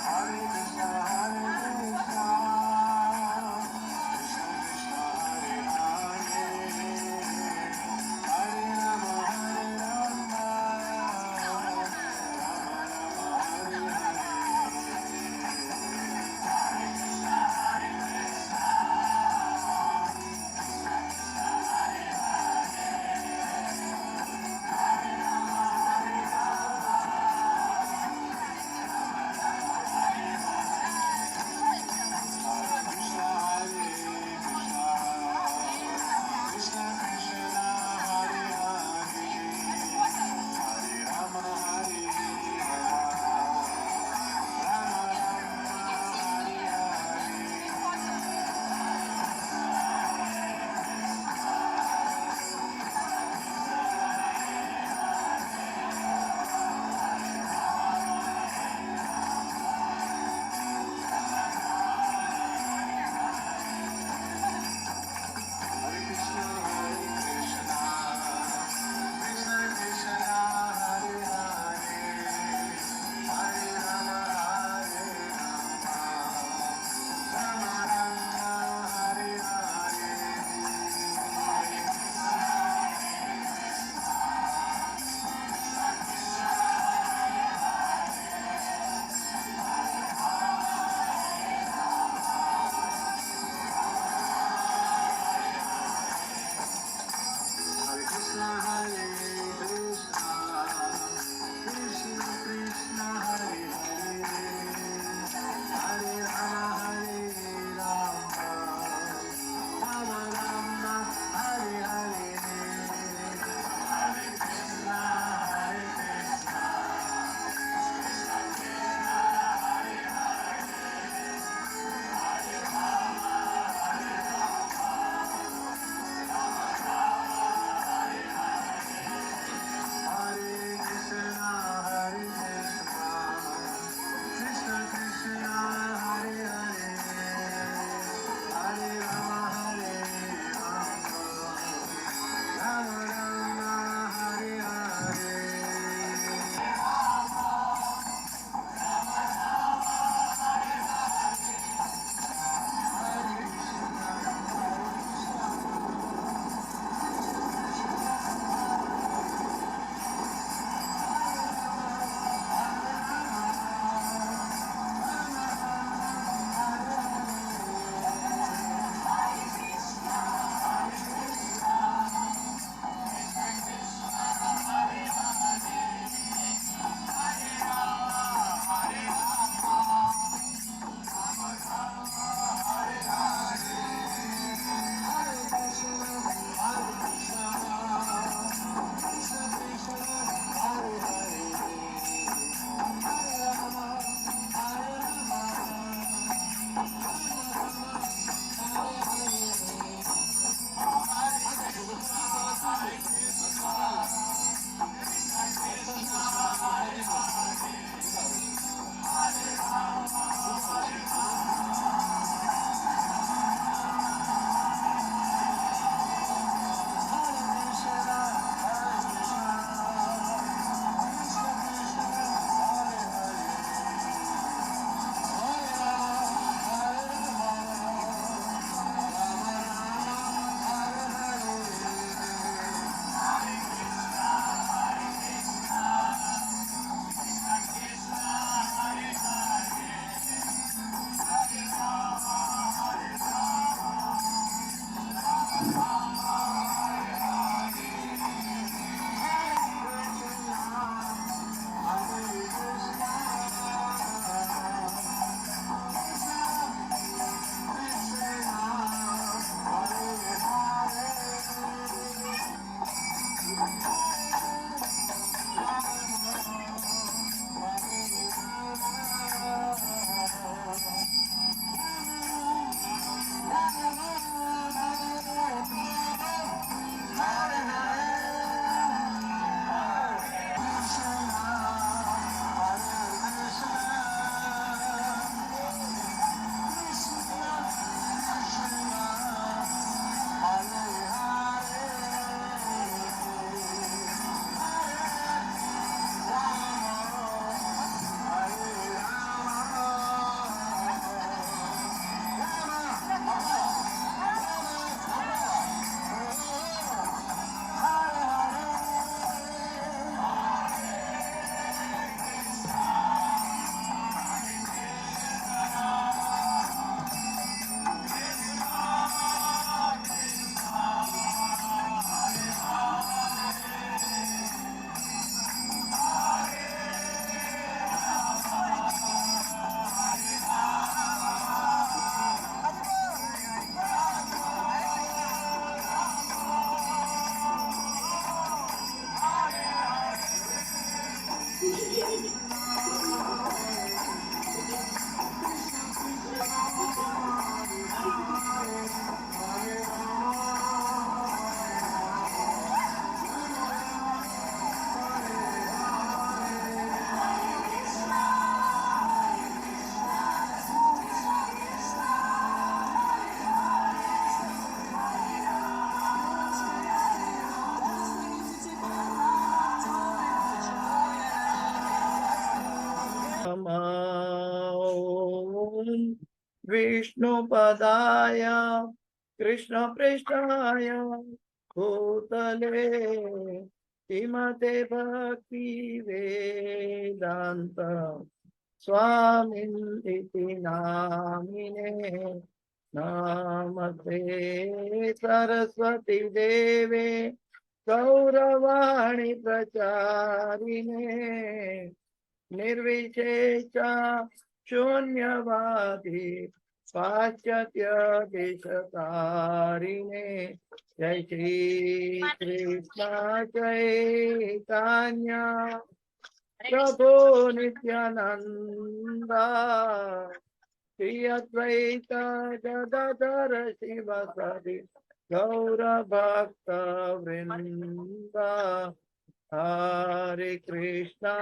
Hare Krishna, Hare विष्णुपदाय कृष्णपृष्ठाय भूतले श्रीमते भक्ति वेदांत स्वामिनिति नामिने नमस्ते सरस्वती देवे गौरवाणी प्रचारिणे निर्विशेष शून्यवादी पाश्चात्य देशतारिणे जय श्री कृष्ण चैतन्य प्रभु नित्यानंदा श्री अद्वैत गदाधर शिवसदि गौर भक्त वृंदा हरे कृष्णा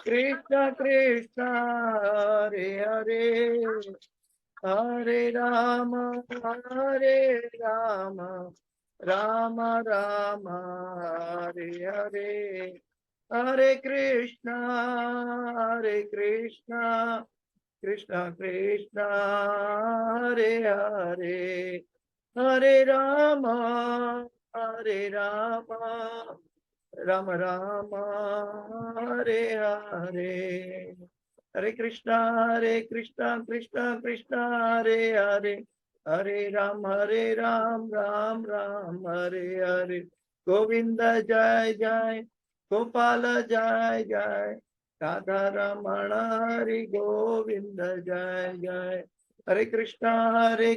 कृष्ण कृष्ण हरे हरे हरे राम राम राम हरे हरे हरे कृष्णा कृष्ण कृष्ण हरे हरे हरे राम राम राम हरे हरे हरे कृष्णा कृष्ण कृष्ण हरे हरे हरे राम राम राम हरे हरे गोविंद जय जय गोपाल जय जय राधा रमण हरि गोविंद जय जय हरे कृष्णा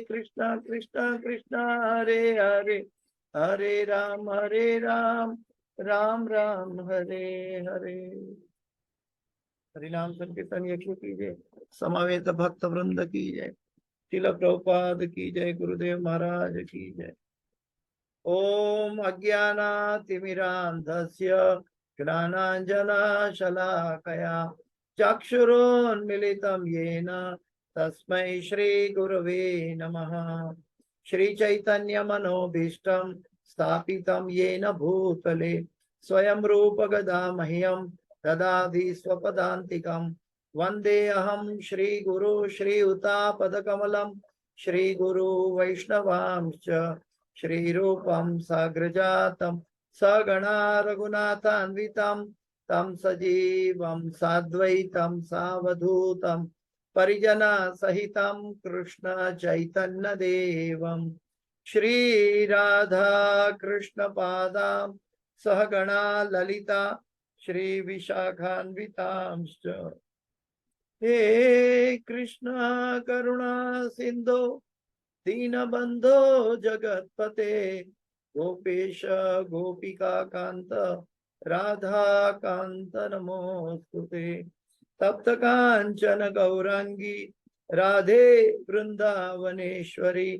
कृष्ण कृष्ण हरे हरे हरे राम राम राम हरे हरे हरिनाम संकीर्तन यज्ञ कीजिए समावेत भक्त वृंद की जय शिल प्रभुपाद की जय गुरुदेव महाराज की जय ओम अज्ञानातिमिरान्धस्य ज्ञानाञ्जनशलाकया चक्षुरोन्मिलितं येन तस्मै श्रीगुरवे नमः श्रीचैतन्यमनोभीष्टं स्थापितं येन भूतले स्वयं रूप गदा मह्यं ददाति स्वपदान्तिकं वन्देऽहं श्रीगुरु श्रीयुतापदकमलं श्रीगुरु वैष्णवांश्च श्रीरूपं साग्रजातं सगणा रघुनाथान्वितं तं सजीवं साद्वैतं सावधूतं परिजनसहितं कृष्ण चैतन्यदेवं श्रीराधा कृष्णपादां सहगणा ललिता श्रीविशाखान्वितांश्च हे कृष्ण करुणा सिन्धो दीनबन्धो जगत्पते गोपेश गोपिका कांत राधा कांत नमोस्तुते तप्त कांचन गौरांगी राधे वृंदावनेश्वरी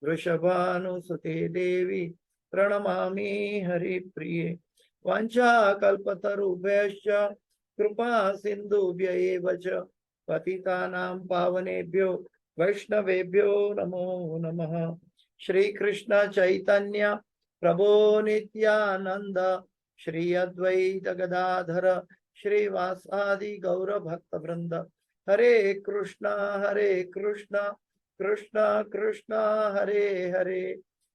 वृषभानुसुते देवी प्रणमामि हरिप्रिये वाञ्छाकल्पतरुभ्यश्च कृपा सिन्धुभ्य एव च पतितानां पावनेभ्यो वैष्णवेभ्यो नमो नमः श्री कृष्ण चैतन्य प्रभो नित्यानंद श्री अद्वैत गदाधर श्रीवासादि गौर भक्त वृंद हरे कृष्ण कृष्ण कृष्ण हरे हरे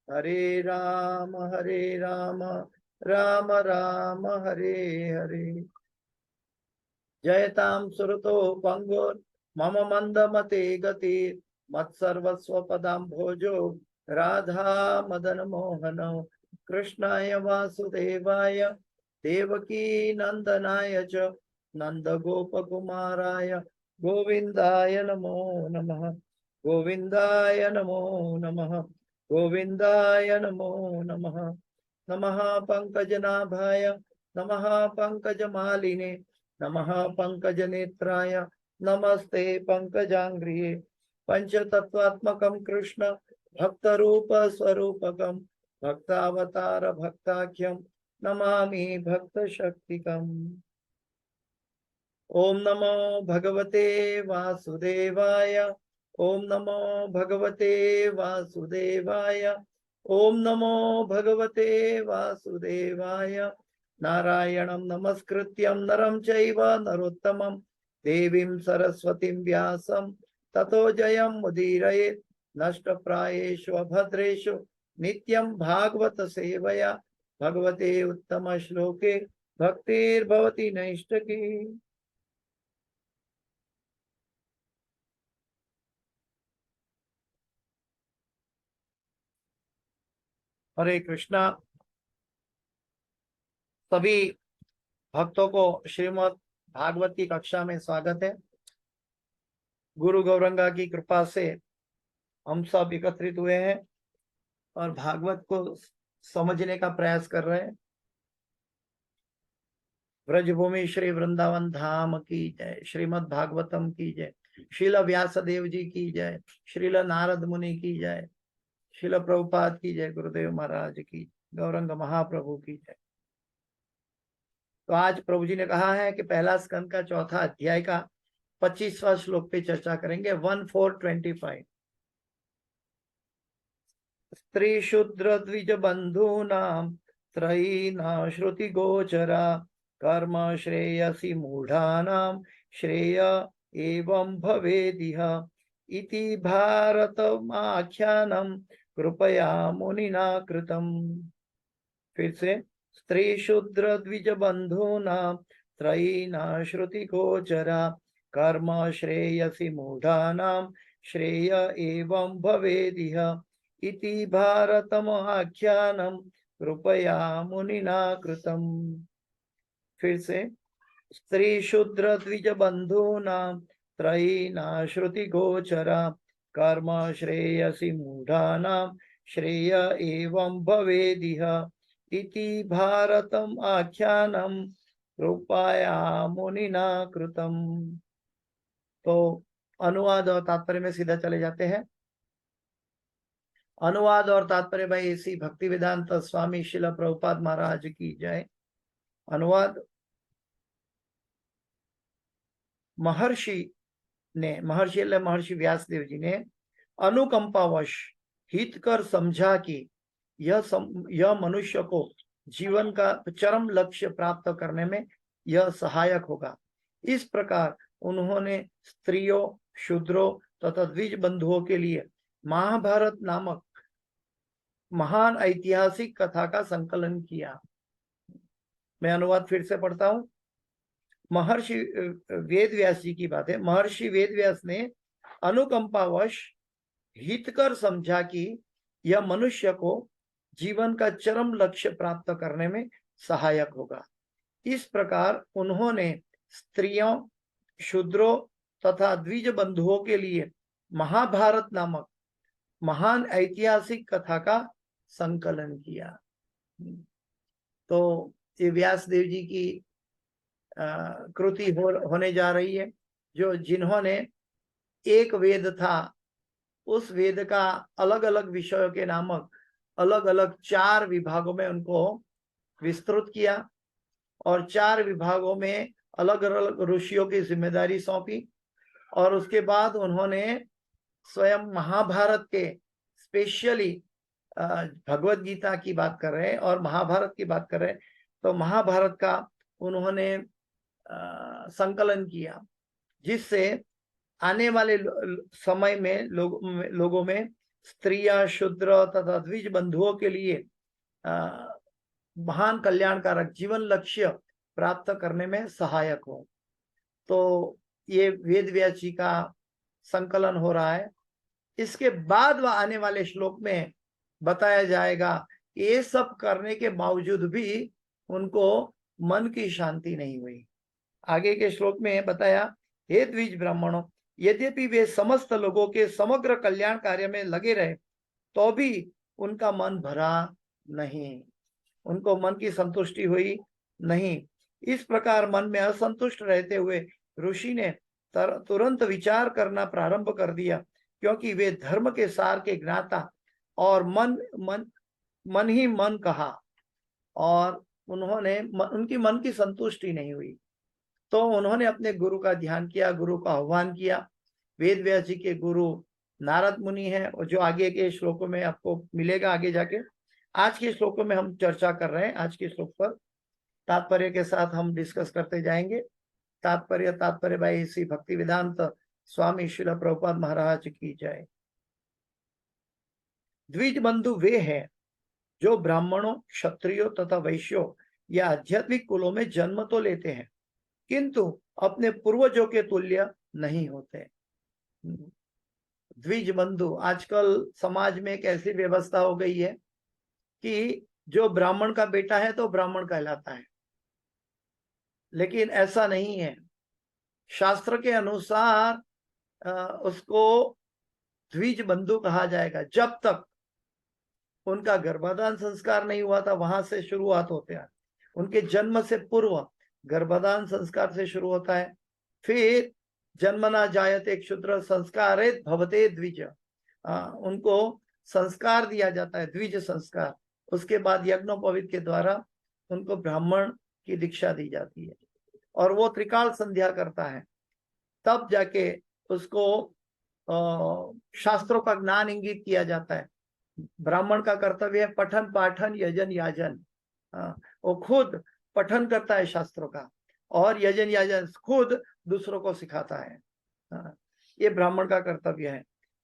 हरे राम राम राम हरे हरे जयतां सुरतो पंगोर मम मंदमते गति मत्सर्वस्व पदाम्भोजो राधा मदन मोहन कृष्णाय वासुदेवाय देवकी नंदनाय च नंद गोपकुमाराय गोविंदाय नमो नमः गोविंदाय नमो नमः गोविंदाय नमो नमः नमः पंकजनाभाय नमः पंकजमालिने नमः पंकजनेत्राय नमस्ते पंकजांग्रिये पंचतत्वात्मकं कृष्ण भक्तरूप स्वरूपकं भक्तावतार भक्ताख्यं नमामि भक्तशक्तिकम् ओम नमो भगवते वासुदेवाय ओम नमो भगवते वासुदेवाय ओम नमो भगवते वासुदेवाय नारायणं नमस्कृत्यं नरं चैव नरोत्तमं देवीं सरस्वतीं व्यासं ततो जयं मुदीरयेत्। नष्टप्रायेषु अभद्रेषु नित्यं भागवत सेवया भगवते उत्तम श्लोके भक्तिर्भवति नैष्ठकी। हरे कृष्णा। सभी भक्तों को श्रीमद् भागवत की कक्षा में स्वागत है। गुरु गौरंगा की कृपा से हम सब एकत्रित हुए हैं और भागवत को समझने का प्रयास कर रहे हैं। ब्रजभूमि श्री वृंदावन धाम की जय, श्रीमद् भागवतम की जय, श्रील व्यास देव जी की जय, श्रील नारद मुनि की जय, श्रील प्रभुपाद की जय, गुरुदेव महाराज की, गौरंग महाप्रभु की जय। तो आज प्रभु जी ने कहा है कि पहला स्कंद का चौथा अध्याय का 25वां श्लोक पे चर्चा करेंगे। 1425। स्त्री शूद्र द्विज बंधूनां त्रयीना श्रुति गोचरा कर्म श्रेयसी मूढ़ानां श्रेय एवं भवेदिह इति भारतमाख्यानं कृपया मुनिना कृतम्। फिर से, स्त्री शूद्र द्विज बंधूनां त्रयीना श्रुति गोचरा कर्म श्रेयसी मूढ़ानां श्रेय एवं भवेदिह इति भारतमाख्यानं कृपया मुनिना कृतम्। फिर से, स्त्री शूद्र द्विज बंधूनां त्रयीना श्रुति गोचरा कर्म श्रेयसी मूढ़ानां श्रेय एवं भवेदिह इति भारतम आख्यानम कृपया मुनिना कृतम। तो अनुवाद और तात्पर्य में सीधा चले जाते हैं। अनुवाद और तात्पर्य भाई इसी भक्ति वेदांत स्वामी शिल प्रभुपाद महाराज की जय। अनुवाद, महर्षि व्यासदेव जी ने अनुकंपावश हित कर समझा कि यह मनुष्य को जीवन का चरम लक्ष्य प्राप्त करने में यह सहायक होगा। इस प्रकार उन्होंने स्त्रियों, शूद्रों तथा द्विज बंधुओं के लिए महाभारत नामक महान ऐतिहासिक कथा का संकलन किया। मैं अनुवाद फिर से पढ़ता हूं। महर्षि वेदव्यास जी की बात है। महर्षि वेदव्यास ने अनुकंपावश हित कर समझा कि यह मनुष्य को जीवन का चरम लक्ष्य प्राप्त करने में सहायक होगा। इस प्रकार उन्होंने स्त्रियों, शूद्रों तथा द्विज बंधुओं के लिए महाभारत नामक महान ऐतिहासिक कथा का संकलन किया। तो ये व्यास देव जी की कृति होने जा रही है, जो जिन्होंने एक वेद था, उस वेद का अलग अलग विषयों के नामक अलग अलग 4 विभागों में उनको विस्तृत किया और 4 विभागों में अलग अलग ऋषियों की जिम्मेदारी सौंपी। और उसके बाद उन्होंने स्वयं महाभारत के, स्पेशली भगवत गीता की बात कर रहे हैं और महाभारत की बात कर रहे हैं, तो महाभारत का उन्होंने संकलन किया, जिससे आने वाले समय में लोगों में स्त्रियां, शूद्र तथा द्विज बंधुओं के लिए महान कल्याणकारक जीवन लक्ष्य प्राप्त करने में सहायक हो। तो ये वेद व्यास जी का संकलन हो रहा है। इसके बाद वह आने वाले श्लोक में बताया जाएगा, ये सब करने के बावजूद भी उनको मन की शांति नहीं हुई। आगे के श्लोक में बताया, हे द्विज ब्राह्मणों, यद्यपि वे समस्त लोगों के समग्र कल्याण कार्य में लगे रहे, तो भी उनका मन भरा नहीं, उनको मन की संतुष्टि हुई नहीं। इस प्रकार मन में असंतुष्ट रहते हुए ऋषि ने तुरंत विचार करना प्रारंभ कर दिया, क्योंकि वे धर्म के सार के ज्ञाता और मन ही मन कहा, और उनकी मन की संतुष्टि नहीं हुई। तो उन्होंने अपने गुरु का ध्यान किया, गुरु का आह्वान किया। वेद व्यास जी के गुरु नारद मुनि हैं, और जो आगे के श्लोकों में आपको मिलेगा आगे जाके। आज के श्लोकों में हम चर्चा कर रहे हैं, आज के श्लोक पर तात्पर्य के साथ हम डिस्कस करते जाएंगे। तात्पर्य भाई श्री भक्ति वेदांत स्वामी श्रील प्रभुपाद महाराज की जय। द्विज बंधु वे हैं जो ब्राह्मणों, क्षत्रियों तथा वैश्यों या आध्यात्मिक कुलों में जन्म तो लेते हैं किंतु अपने पूर्वजों के तुल्य नहीं होते। द्विज बंधु, आजकल समाज में एक ऐसी व्यवस्था हो गई है कि जो ब्राह्मण का बेटा है तो ब्राह्मण कहलाता है, लेकिन ऐसा नहीं है। शास्त्र के अनुसार उसको द्विज बंधु कहा जाएगा जब तक उनका गर्भाधान संस्कार नहीं हुआ था, वहां से शुरुआत होते हैं। उनके जन्म से पूर्व गर्भाधान संस्कार से शुरू होता है, फिर जन्मना जायते क्षुद्र संस्कारेत भवते द्विज, उनको संस्कार दिया जाता है, द्विज संस्कार। उसके बाद यज्ञोपवीत के द्वारा उनको ब्राह्मण की दीक्षा दी जाती है और वो त्रिकाल संध्या करता है, तब जाके उसको शास्त्रों का ज्ञान इंगित किया जाता है। ब्राह्मण का कर्तव्य है पठन पाठन यजन याजन, वो खुद पठन करता है शास्त्रों का और यजन याजन खुद दूसरों को सिखाता है। ये ब्राह्मण का कर्तव्य है।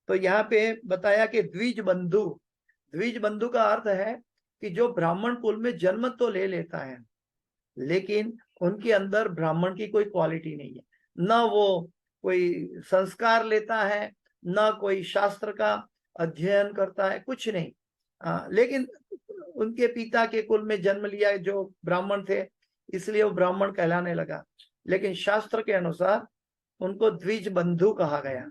तो यहाँ पे बताया कि द्विज बंधु, द्विज बंधु का अर्थ है कि जो ब्राह्मण कुल में जन्म तो ले लेता है लेकिन उनके अंदर ब्राह्मण की कोई क्वालिटी नहीं है, न वो कोई संस्कार लेता है, न कोई शास्त्र का अध्ययन करता है, कुछ नहीं। लेकिन उनके पिता के कुल में जन्म लिया जो ब्राह्मण थे, इसलिए वो ब्राह्मण कहलाने लगा, लेकिन शास्त्र के अनुसार उनको द्विज बंधु कहा गया।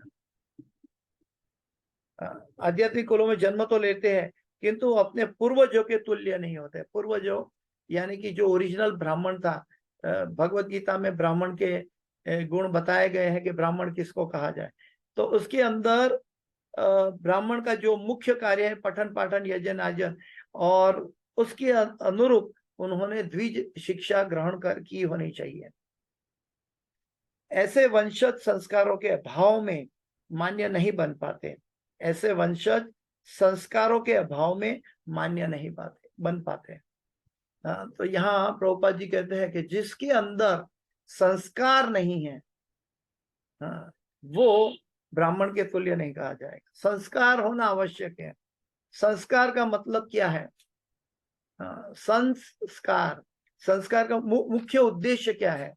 आध्यात्मिक कुलों में जन्म तो लेते हैं किंतु अपने पूर्वजों के तुल्य नहीं होते। पूर्वजों यानी कि जो ओरिजिनल ब्राह्मण था, भगवत गीता में ब्राह्मण के गुण बताए गए हैं कि ब्राह्मण किसको कहा जाए, तो उसके अंदर ब्राह्मण का जो मुख्य कार्य है पठन पाठन यजन आजन, और उसके अनुरूप उन्होंने द्विज शिक्षा ग्रहण कर की होनी चाहिए। ऐसे वंशज संस्कारों के अभाव में मान्य नहीं बन पाते, ऐसे वंशज संस्कारों के अभाव में मान्य नहीं बन पाते। तो यहाँ प्रभुपाद जी कहते हैं कि जिसके अंदर संस्कार नहीं है वो ब्राह्मण के तुल्य नहीं कहा जाएगा। संस्कार होना आवश्यक है। संस्कार का मतलब क्या है? संस्कार, संस्कार का मुख्य उद्देश्य क्या है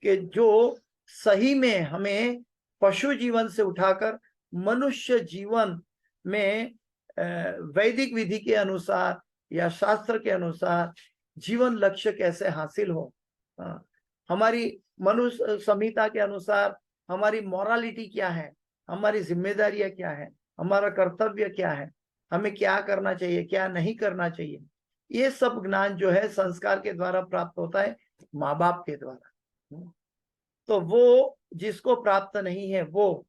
कि जो सही में हमें पशु जीवन से उठाकर मनुष्य जीवन में वैदिक विधि के अनुसार या शास्त्र के अनुसार जीवन लक्ष्य कैसे हासिल हो, हमारी मनुष्य संहिता के अनुसार हमारी मोरालिटी क्या है, हमारी जिम्मेदारियां क्या है, हमारा कर्तव्य क्या है, हमें क्या करना चाहिए क्या नहीं करना चाहिए, ये सब ज्ञान जो है संस्कार के द्वारा प्राप्त होता है, माँ बाप के द्वारा। तो वो जिसको प्राप्त नहीं है वो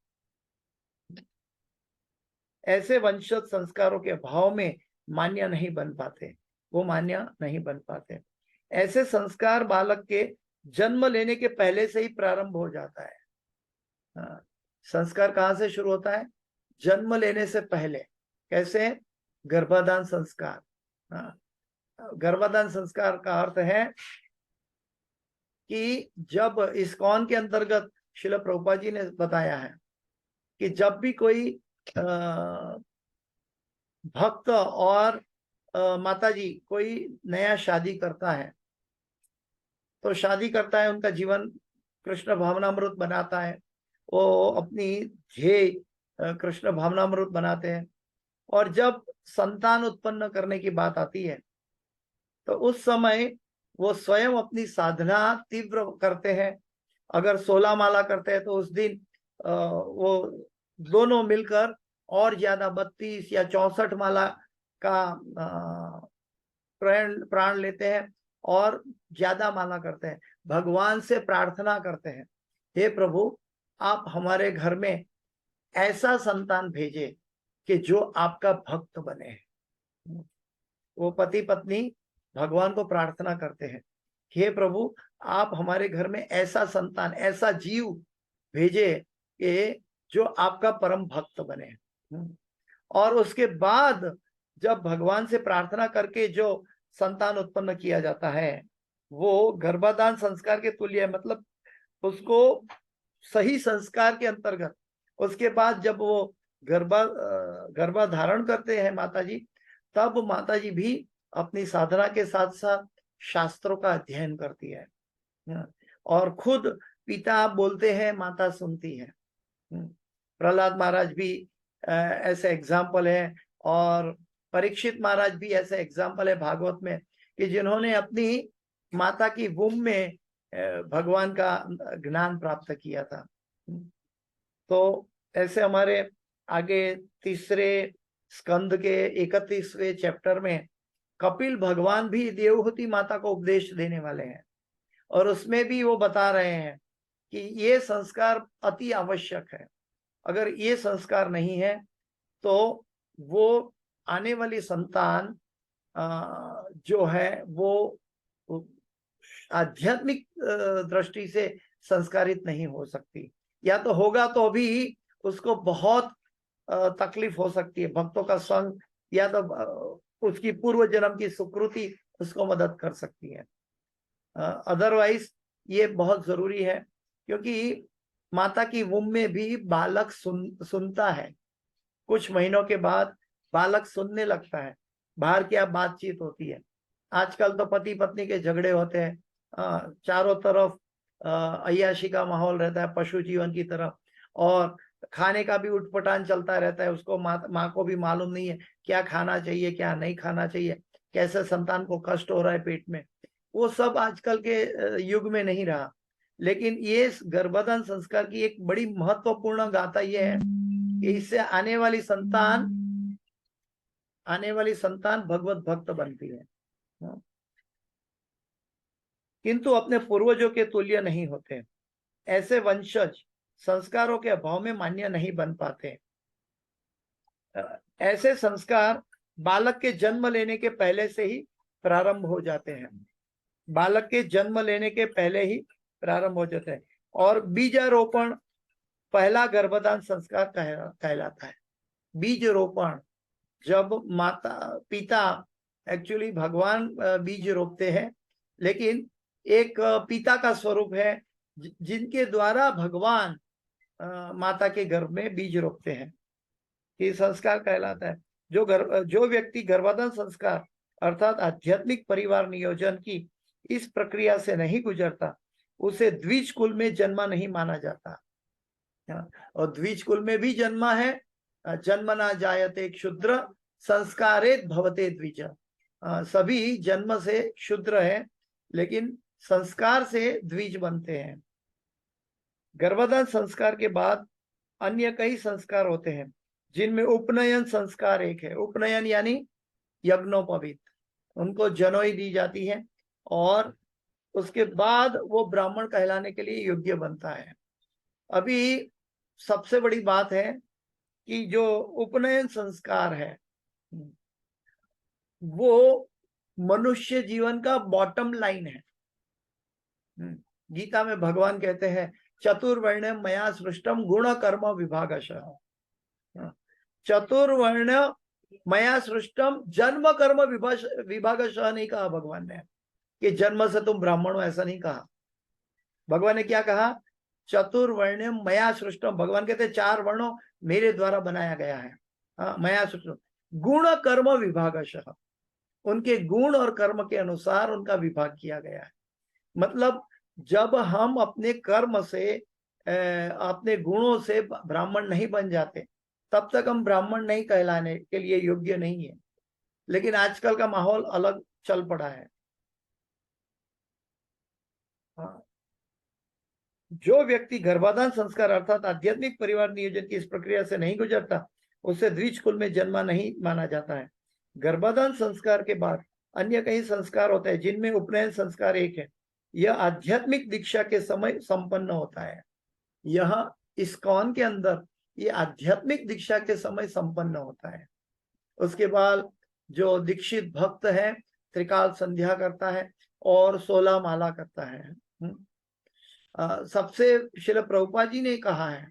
ऐसे वंशज संस्कारों के अभाव में मान्य नहीं बन पाते, वो मान्य नहीं बन पाते। ऐसे संस्कार बालक के जन्म लेने के पहले से ही प्रारंभ हो जाता है। संस्कार कहाँ से शुरू होता है? जन्म लेने से पहले। कैसे? गर्भाधान संस्कार। गर्भाधान संस्कार का अर्थ है कि जब इस्कॉन के अंतर्गत श्रील प्रभुपाद जी ने बताया है कि जब भी कोई भक्त और माता जी कोई नया शादी करता है तो शादी करता है, उनका जीवन कृष्ण भावनामृत बनाता है, वो अपनी ध्येय कृष्ण भावनामृत बनाते हैं। और जब संतान उत्पन्न करने की बात आती है तो उस समय वो स्वयं अपनी साधना तीव्र करते हैं। अगर 16 माला करते हैं तो उस दिन वो दोनों मिलकर और ज्यादा 32 या 64 माला का प्राण लेते हैं और ज्यादा माला करते हैं। भगवान से प्रार्थना करते हैं, हे प्रभु आप हमारे घर में ऐसा संतान भेजे कि जो आपका भक्त बने। वो पति पत्नी भगवान को प्रार्थना करते हैं, हे प्रभु आप हमारे घर में ऐसा संतान, ऐसा जीव भेजे कि जो आपका परम भक्त बने। और उसके बाद जब भगवान से प्रार्थना करके जो संतान उत्पन्न किया जाता है वो गर्भाधान संस्कार के तुल्य है। मतलब उसको सही संस्कार के अंतर्गत, उसके बाद जब वो गर्भाधारण करते हैं माता जी, तब माता जी भी अपनी साधना के साथ साथ शास्त्रों का अध्ययन करती है। और खुद पिता बोलते हैं, माता सुनती है। प्रहलाद महाराज भी ऐसे एग्जाम्पल है, और परीक्षित महाराज भी ऐसे एग्जाम्पल है भागवत में, कि जिन्होंने अपनी माता की वुम में भगवान का ज्ञान प्राप्त किया था। तो ऐसे हमारे आगे तीसरे स्कंद के 31वें चैप्टर में कपिल भगवान भी देवहूति माता को उपदेश देने वाले हैं, और उसमें भी वो बता रहे हैं कि ये संस्कार अति आवश्यक है। अगर ये संस्कार नहीं है तो वो आने वाली संतान जो है वो आध्यात्मिक दृष्टि से संस्कारित नहीं हो सकती, या तो होगा तो भी उसको बहुत तकलीफ हो सकती है। भक्तों का संग या तो उसकी पूर्व जन्म की सुकृति उसको मदद कर सकती है। अदरवाइज ये बहुत जरूरी है, क्योंकि माता की वुम में भी बालक सुनता है। कुछ महीनों के बाद बालक सुनने लगता है, बाहर क्या बातचीत होती है। आजकल तो पति पत्नी के झगड़े होते हैं, चारों तरफ अय्याशी का माहौल रहता है पशु जीवन की तरह, और खाने का भी उठपटांग चलता रहता है। उसको माँ को भी मालूम नहीं है क्या खाना चाहिए, क्या नहीं खाना चाहिए, कैसे संतान को कष्ट हो रहा है पेट में। वो सब आजकल के युग में नहीं रहा। लेकिन ये गर्भाधान संस्कार की एक बड़ी महत्वपूर्ण गाथा ये है कि इससे आने वाली संतान भगवत भक्त बनती है, किंतु अपने पूर्वजों के तुल्य नहीं होते। ऐसे वंशज संस्कारों के अभाव में मान्य नहीं बन पाते। ऐसे संस्कार बालक के जन्म लेने के पहले से ही प्रारंभ हो जाते हैं। बालक के जन्म लेने के पहले ही प्रारंभ हो जाते हैं। और बीजारोपण पहला गर्भधान संस्कार कहलाता है। बीज रोपण, जब माता पिता, एक्चुअली भगवान बीज रोपते हैं, लेकिन एक पिता का स्वरूप है जिनके द्वारा भगवान माता के गर्भ में बीज रोपते हैं, ये संस्कार कहलाता है। जो व्यक्ति गर्भाधान संस्कार अर्थात आध्यात्मिक परिवार नियोजन की इस प्रक्रिया से नहीं गुजरता, उसे द्विज कुल में जन्मा नहीं माना जाता। और द्विज कुल में भी जन्मा है, जन्मना जायते क्षुद्र संस्कारेत भवते द्विज। सभी जन्म से क्षुद्र है, लेकिन संस्कार से द्विज बनते हैं। गर्भाधान संस्कार के बाद अन्य कई संस्कार होते हैं, जिनमें उपनयन संस्कार एक है। उपनयन यानी यज्ञोपवीत, उनको जनोई दी जाती है और उसके बाद वो ब्राह्मण कहलाने के लिए योग्य बनता है। अभी सबसे बड़ी बात है कि जो उपनयन संस्कार है वो मनुष्य जीवन का बॉटम लाइन है। गीता में भगवान कहते हैं चतुर्वर्ण मया सृष्टम गुण कर्म विभागशः। चतुर्वर्ण मया सृष्टम जन्म कर्म विभागशः नहीं कहा भगवान ने कि जन्म से तुम ब्राह्मण हो, ऐसा नहीं कहा। भगवान ने क्या कहा? चतुर्वर्ण मया सृष्टम। भगवान कहते चार वर्णों मेरे द्वारा बनाया गया है। मया सृष्टम गुण कर्म विभागशः, उनके गुण और कर्म के अनुसार उनका विभाग किया गया है। मतलब जब हम अपने कर्म से अपने गुणों से ब्राह्मण नहीं बन जाते, तब तक हम ब्राह्मण नहीं कहलाने के लिए योग्य नहीं है। लेकिन आजकल का माहौल अलग चल पड़ा है। जो व्यक्ति गर्भाधान संस्कार अर्थात आध्यात्मिक परिवार नियोजन की इस प्रक्रिया से नहीं गुजरता, उसे द्विज कुल में जन्मा नहीं माना जाता है। गर्भाधान संस्कार के बाद अन्य कई संस्कार होते हैं, जिनमें उपनयन संस्कार एक है। यह आध्यात्मिक दीक्षा के समय संपन्न होता है। यह इस्कॉन के अंदर ये आध्यात्मिक दीक्षा के समय संपन्न होता है। उसके बाद जो दीक्षित भक्त है त्रिकाल संध्या करता है और 16 माला करता है। सबसे श्रील प्रभुपाद जी ने कहा है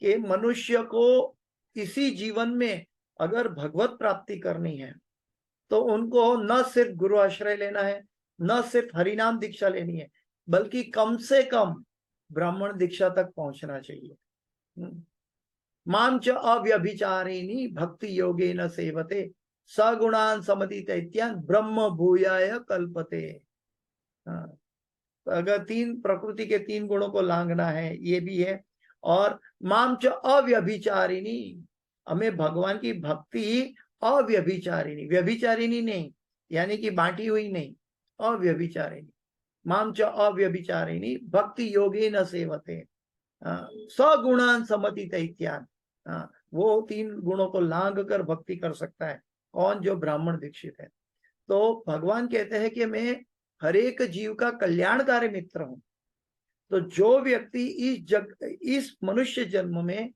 कि मनुष्य को इसी जीवन में अगर भगवत प्राप्ति करनी है तो उनको न सिर्फ गुरु आश्रय लेना है, न सिर्फ हरिनाम दीक्षा लेनी है, बल्कि कम से कम ब्राह्मण दीक्षा तक पहुंचना चाहिए। मां च अव्यभिचारिणी भक्ति योगेन सेवते सगुणान समतीत्यान ब्रह्म भूयाय कल्पते। हाँ, तो अगर तीन प्रकृति के तीन गुणों को लांघना है, ये भी है। और माम च अव्यभिचारिणी, हमें भगवान की भक्ति अव्यभिचारिणी, व्यभिचारिणी नहीं, यानी कि बांटी हुई नहीं, अव्यभिचारिणी। माम च अव्यभिचारिणी भक्ति योगे न सेवते सगुणान समतीत इत्यान। वो तीन गुणों को लांघ कर भक्ति कर सकता है। कौन? जो ब्राह्मण दीक्षित है। तो भगवान कहते हैं कि मैं हर एक जीव का कल्याणकारी मित्र हूं। तो जो व्यक्ति इस मनुष्य जन्म में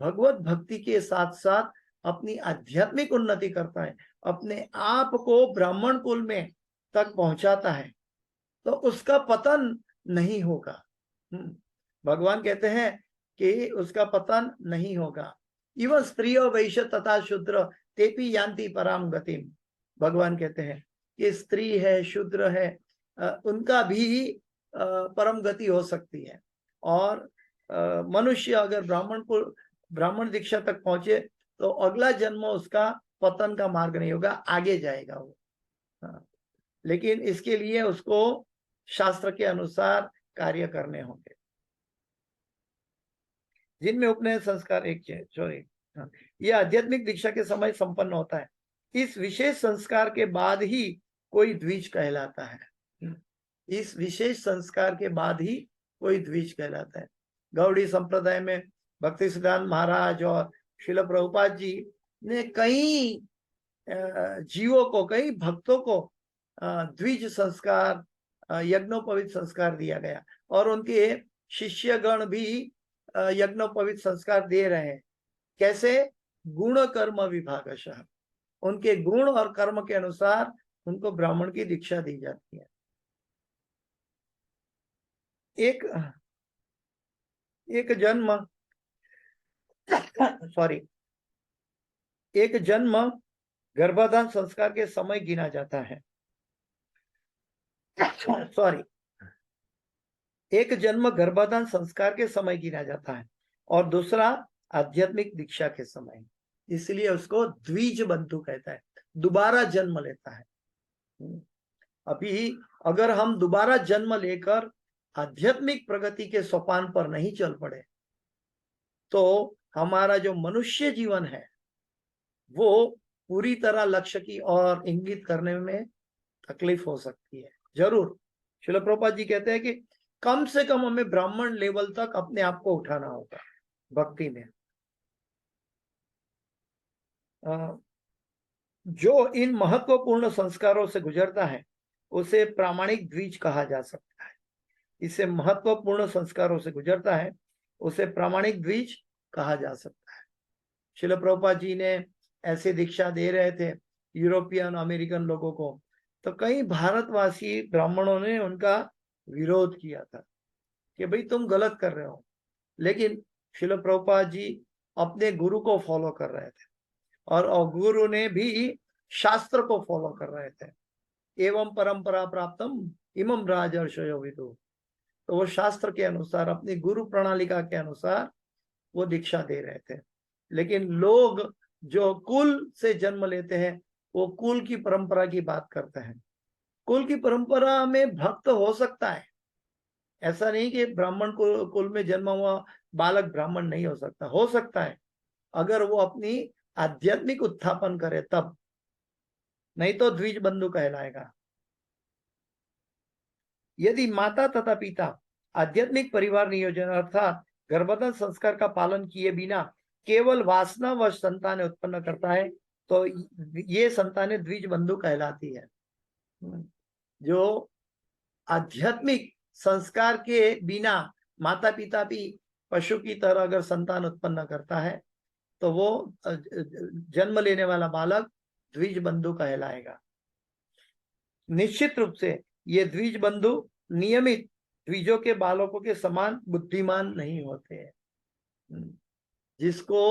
भगवत भक्ति के साथ साथ अपनी आध्यात्मिक उन्नति करता है, अपने आप को ब्राह्मण कुल में तक पहुंचाता है, तो उसका पतन नहीं होगा। भगवान कहते हैं कि उसका पतन नहीं होगा। इवन स्त्रियों वैश्य तथा शूद्र तेपी यान्ति पराम गतिम। भगवान कहते हैं कि स्त्री है, शूद्र है, उनका भी परम गति हो सकती है। और मनुष्य अगर ब्राह्मण दीक्षा तक पहुंचे तो अगला जन्म उसका पतन का मार्ग नहीं होगा, आगे जाएगा वो। लेकिन इसके लिए उसको शास्त्र के अनुसार कार्य करने होंगे, जिनमें उपनयन संस्कार एक सॉरी यह आध्यात्मिक दीक्षा के समय संपन्न होता है। इस विशेष संस्कार के बाद ही कोई द्विज कहलाता है। इस विशेष संस्कार के बाद ही कोई द्विज कहलाता है। गौड़ी संप्रदाय में भक्ति सिद्धांत महाराज और श्रील प्रभुपाद जी ने कई जीवों को, कई भक्तों को द्विज संस्कार, यज्ञोपवीत संस्कार दिया गया, और उनके शिष्यगण भी यज्ञोपवीत संस्कार दे रहे हैं। कैसे? गुण कर्म विभागशः, उनके गुण और कर्म के अनुसार उनको ब्राह्मण की दीक्षा दी जाती है। एक जन्म गर्भाधान संस्कार के समय गिना जाता है। एक जन्म गर्भाधान संस्कार के समय गिना जाता है और दूसरा आध्यात्मिक दीक्षा के समय, इसलिए उसको द्विज बंधु कहता है, दोबारा जन्म लेता है। अभी अगर हम दोबारा जन्म लेकर आध्यात्मिक प्रगति के सोपान पर नहीं चल पड़े तो हमारा जो मनुष्य जीवन है वो पूरी तरह लक्ष्य की ओर इंगित करने में तकलीफ हो सकती है। जरूर श्रील प्रभुपाद जी कहते हैं कि कम से कम हमें ब्राह्मण लेवल तक अपने आप को उठाना होगा भक्ति में। जो इन महत्वपूर्ण संस्कारों से गुजरता है उसे प्रामाणिक द्विज कहा जा सकता है। इसे महत्वपूर्ण संस्कारों से गुजरता है उसे प्रामाणिक द्विज कहा जा सकता है। श्रील प्रभुपाद जी ने ऐसे दीक्षा दे रहे थे यूरोपियन अमेरिकन लोगों को, तो कई भारतवासी ब्राह्मणों ने उनका विरोध किया था कि भाई तुम गलत कर रहे हो। लेकिन श्रील प्रभुपाद जी अपने गुरु को फॉलो कर रहे थे और गुरु ने भी शास्त्र को फॉलो कर रहे थे। एवं परंपरा प्राप्तम इमम राजर्षयो विदु, तो वो शास्त्र के अनुसार, अपनी गुरु प्रणालिका के अनुसार वो दीक्षा दे रहे थे। लेकिन लोग जो कुल से जन्म लेते हैं वो कुल की परंपरा की बात करते हैं। कुल की परंपरा में भक्त हो सकता है, ऐसा नहीं कि ब्राह्मण कुल में जन्मा हुआ बालक ब्राह्मण नहीं हो सकता, हो सकता है अगर वो अपनी आध्यात्मिक उत्थापन करे तब, नहीं तो द्विज बंधु कहलाएगा। यदि माता तथा पिता आध्यात्मिक परिवार नियोजन अर्थात गर्भधान संस्कार का पालन किए बिना केवल वासनावश संतानें उत्पन्न करता है तो ये संतानें द्विज बंधु कहलाती है। जो आध्यात्मिक संस्कार के बिना माता पिता भी पशु की तरह अगर संतान उत्पन्न करता है तो वो जन्म लेने वाला बालक द्विज बंधु कहलाएगा। निश्चित रूप से ये द्विज बंधु नियमित द्विजों के बालकों के समान बुद्धिमान नहीं होते हैं। जिसको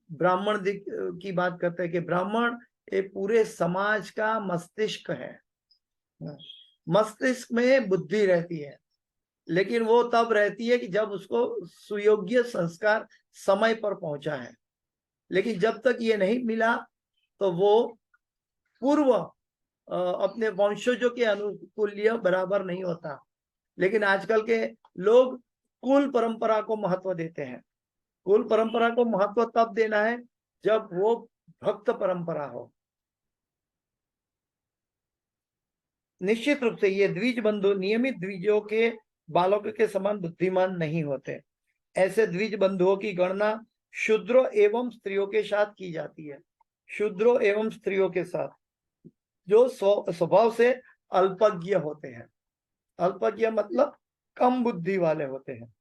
ब्राह्मण की बात करते हैं कि ब्राह्मण एक पूरे समाज का मस्तिष्क है, मस्तिष्क में बुद्धि रहती है, लेकिन वो तब रहती है कि जब उसको सुयोग्य संस्कार समय पर पहुंचा है। लेकिन जब तक ये नहीं मिला तो वो पूर्व अपने वंशजों के अनुकूल्य बराबर नहीं होता। लेकिन आजकल के लोग कुल परंपरा को महत्व देते हैं। कुल परंपरा को महत्व तब देना है जब वो भक्त परंपरा हो। निश्चित रूप से ये द्विज बंधु नियमित द्विजों के बालकों के समान बुद्धिमान नहीं होते। ऐसे द्विज बंधुओं की गणना शूद्रों एवं स्त्रियों के साथ की जाती है। शूद्रों एवं स्त्रियों के साथ जो स्वभाव से अल्पज्ञ होते हैं। अल्पज्ञ मतलब कम बुद्धि वाले होते हैं।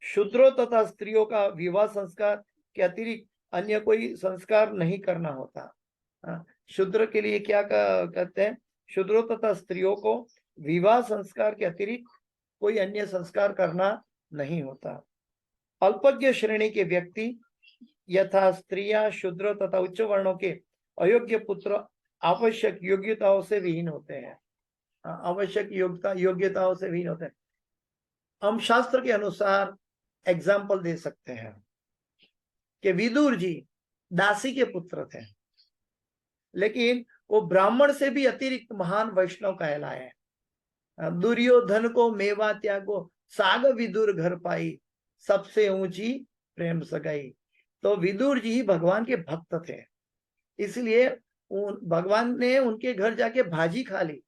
शूद्रों तथा स्त्रियों का विवाह संस्कार के अतिरिक्त अन्य कोई संस्कार नहीं करना होता। शूद्र के लिए क्या कहते हैं? शूद्रों तथा स्त्रियों को विवाह संस्कार के अतिरिक्त कोई अन्य संस्कार करना नहीं होता। अल्पज्ञ श्रेणी के व्यक्ति यथा स्त्रियां शूद्र तथा उच्च वर्णों के अयोग्य पुत्र आवश्यक योग्यताओं से विहीन होते हैं। आवश्यक योग्यताओं से विहीन होते हैं। हम शास्त्र के अनुसार एग्जाम्पल दे सकते हैं कि विदुर जी दासी के पुत्र थे, लेकिन वो ब्राह्मण से भी अतिरिक्त महान वैष्णव कहलाए। दुर्योधन को मेवा त्यागो साग विदुर घर पाई, सबसे ऊंची प्रेम सगाई। तो विदुर जी भगवान के भक्त थे, इसलिए भगवान ने उनके घर जाके भाजी खा ली।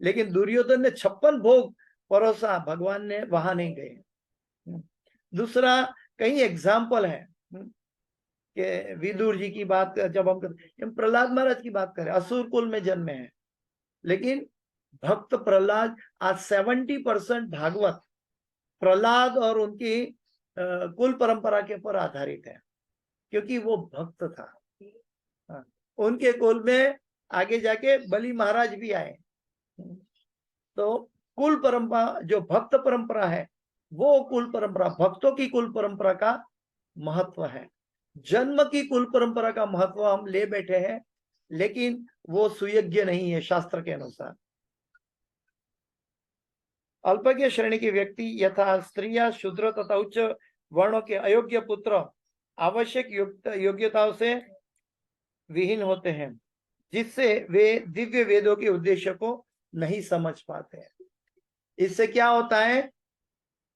लेकिन दुर्योधन ने 56 भोग परोसा, भगवान ने वहां नहीं गए। दूसरा कई एग्जाम्पल है कि विदुर जी की बात जब हम करते, प्रहलाद महाराज की बात करें, असुर कुल में जन्मे हैं, लेकिन भक्त प्रहलाद आज 70% भागवत प्रहलाद और उनकी कुल परंपरा के ऊपर आधारित है, क्योंकि वो भक्त था। उनके कुल में आगे जाके बलि महाराज भी आए। तो कुल परंपरा जो भक्त परंपरा है, वो कुल परंपरा, भक्तों की कुल परंपरा का महत्व है। जन्म की कुल परंपरा का महत्व हम ले बैठे हैं, लेकिन वो सुयोग्य नहीं है शास्त्र के अनुसार। अल्पज्ञ श्रेणी के व्यक्ति यथा स्त्रियां शूद्र तथा उच्च वर्णों के अयोग्य पुत्र आवश्यक योग्यताओं से विहीन होते हैं, जिससे वे दिव्य वेदों के उद्देश्य को नहीं समझ पाते हैं। इससे क्या होता है?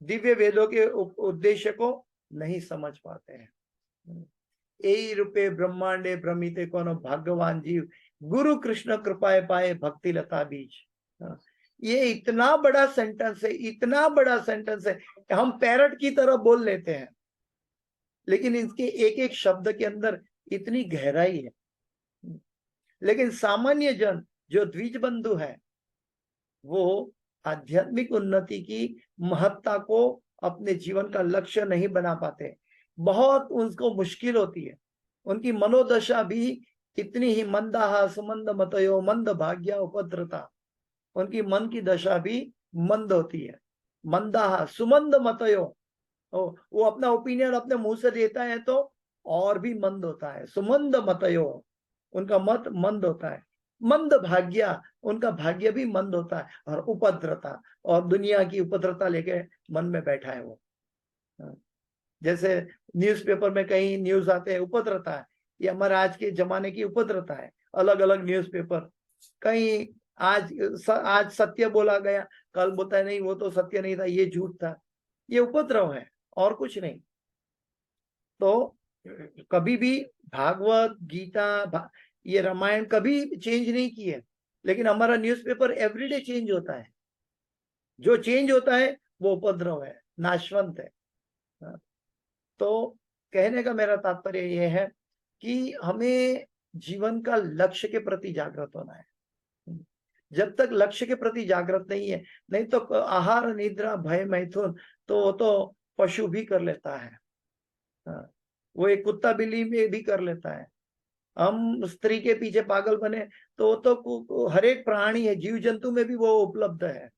दिव्य वेदों के उद्देश्य को नहीं समझ पाते हैं। यही रूपे ब्रह्मांडे भ्रमिते कौन भाग्यवान जीव, गुरु कृष्ण कृपाए पाए भक्ति लता बीज। ये इतना बड़ा सेंटेंस है, इतना बड़ा सेंटेंस है, हम पैरट की तरह बोल लेते हैं, लेकिन इसके एक एक शब्द के अंदर इतनी गहराई है। लेकिन सामान्य जन जो द्विज बंधु है, वो आध्यात्मिक उन्नति की महत्ता को अपने जीवन का लक्ष्य नहीं बना पाते। बहुत उनको मुश्किल होती है। उनकी मनोदशा भी इतनी ही मंदाहा सुमंद मतयो मंद भाग्या उपद्रता। उनकी मन की दशा भी मंद होती है। मंदाहा सुमंद मतयो, वो अपना ओपिनियन अपने मुंह से देता है तो और भी मंद होता है। सुमंद मतयो, उनका मत मंद होता है। मंद भाग्या, उनका भाग्य भी मंद होता है। और उपद्रता, और दुनिया की उपद्रता लेके मन में बैठा है वो। जैसे न्यूज़पेपर में कई न्यूज आते हैं, उपद्रता है, ये हमारे आज के जमाने की उपद्रता है। अलग अलग न्यूज़पेपर, कहीं आज सत्य बोला गया, कल बोलता है नहीं वो तो सत्य नहीं था, ये झूठ था। ये उपद्रव है और कुछ नहीं। तो कभी भी भागवत गीता, ये रामायण कभी चेंज नहीं की है, लेकिन हमारा न्यूज़पेपर एवरीडे चेंज होता है। जो चेंज होता है वो उपद्रव है, नाशवंत है। तो कहने का मेरा तात्पर्य यह है कि हमें जीवन का लक्ष्य के प्रति जागृत होना है। जब तक लक्ष्य के प्रति जागृत नहीं है, नहीं तो आहार निद्रा भय मैथुन तो वो तो पशु भी कर लेता है। वो एक कुत्ता बिल्ली में भी कर लेता है। हम स्त्री के पीछे पागल बने तो वो तो हर एक प्राणी है, जीव जंतु में भी वो उपलब्ध है।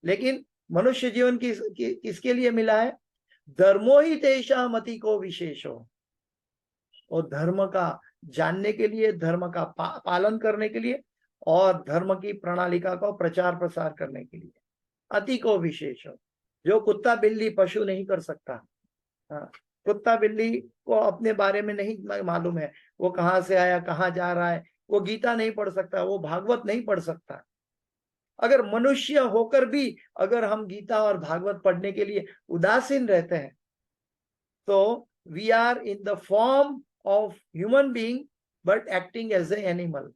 लेकिन मनुष्य जीवन किसके लिए मिला है? धर्मो ही तेषा मति को विशेषो, और धर्म का जानने के लिए, धर्म का पालन करने के लिए, और धर्म की प्रणालिका को प्रचार प्रसार करने के लिए। अति को विशेष हो, जो कुत्ता बिल्ली पशु नहीं कर सकता। हाँ, कुत्ता बिल्ली को अपने बारे में नहीं मालूम है, वो कहाँ से आया, कहाँ जा रहा है, वो गीता नहीं पढ़ सकता, वो भागवत नहीं पढ़ सकता। अगर मनुष्य होकर भी अगर हम गीता और भागवत पढ़ने के लिए उदासीन रहते हैं, तो we are in the form of human being but acting as a animal.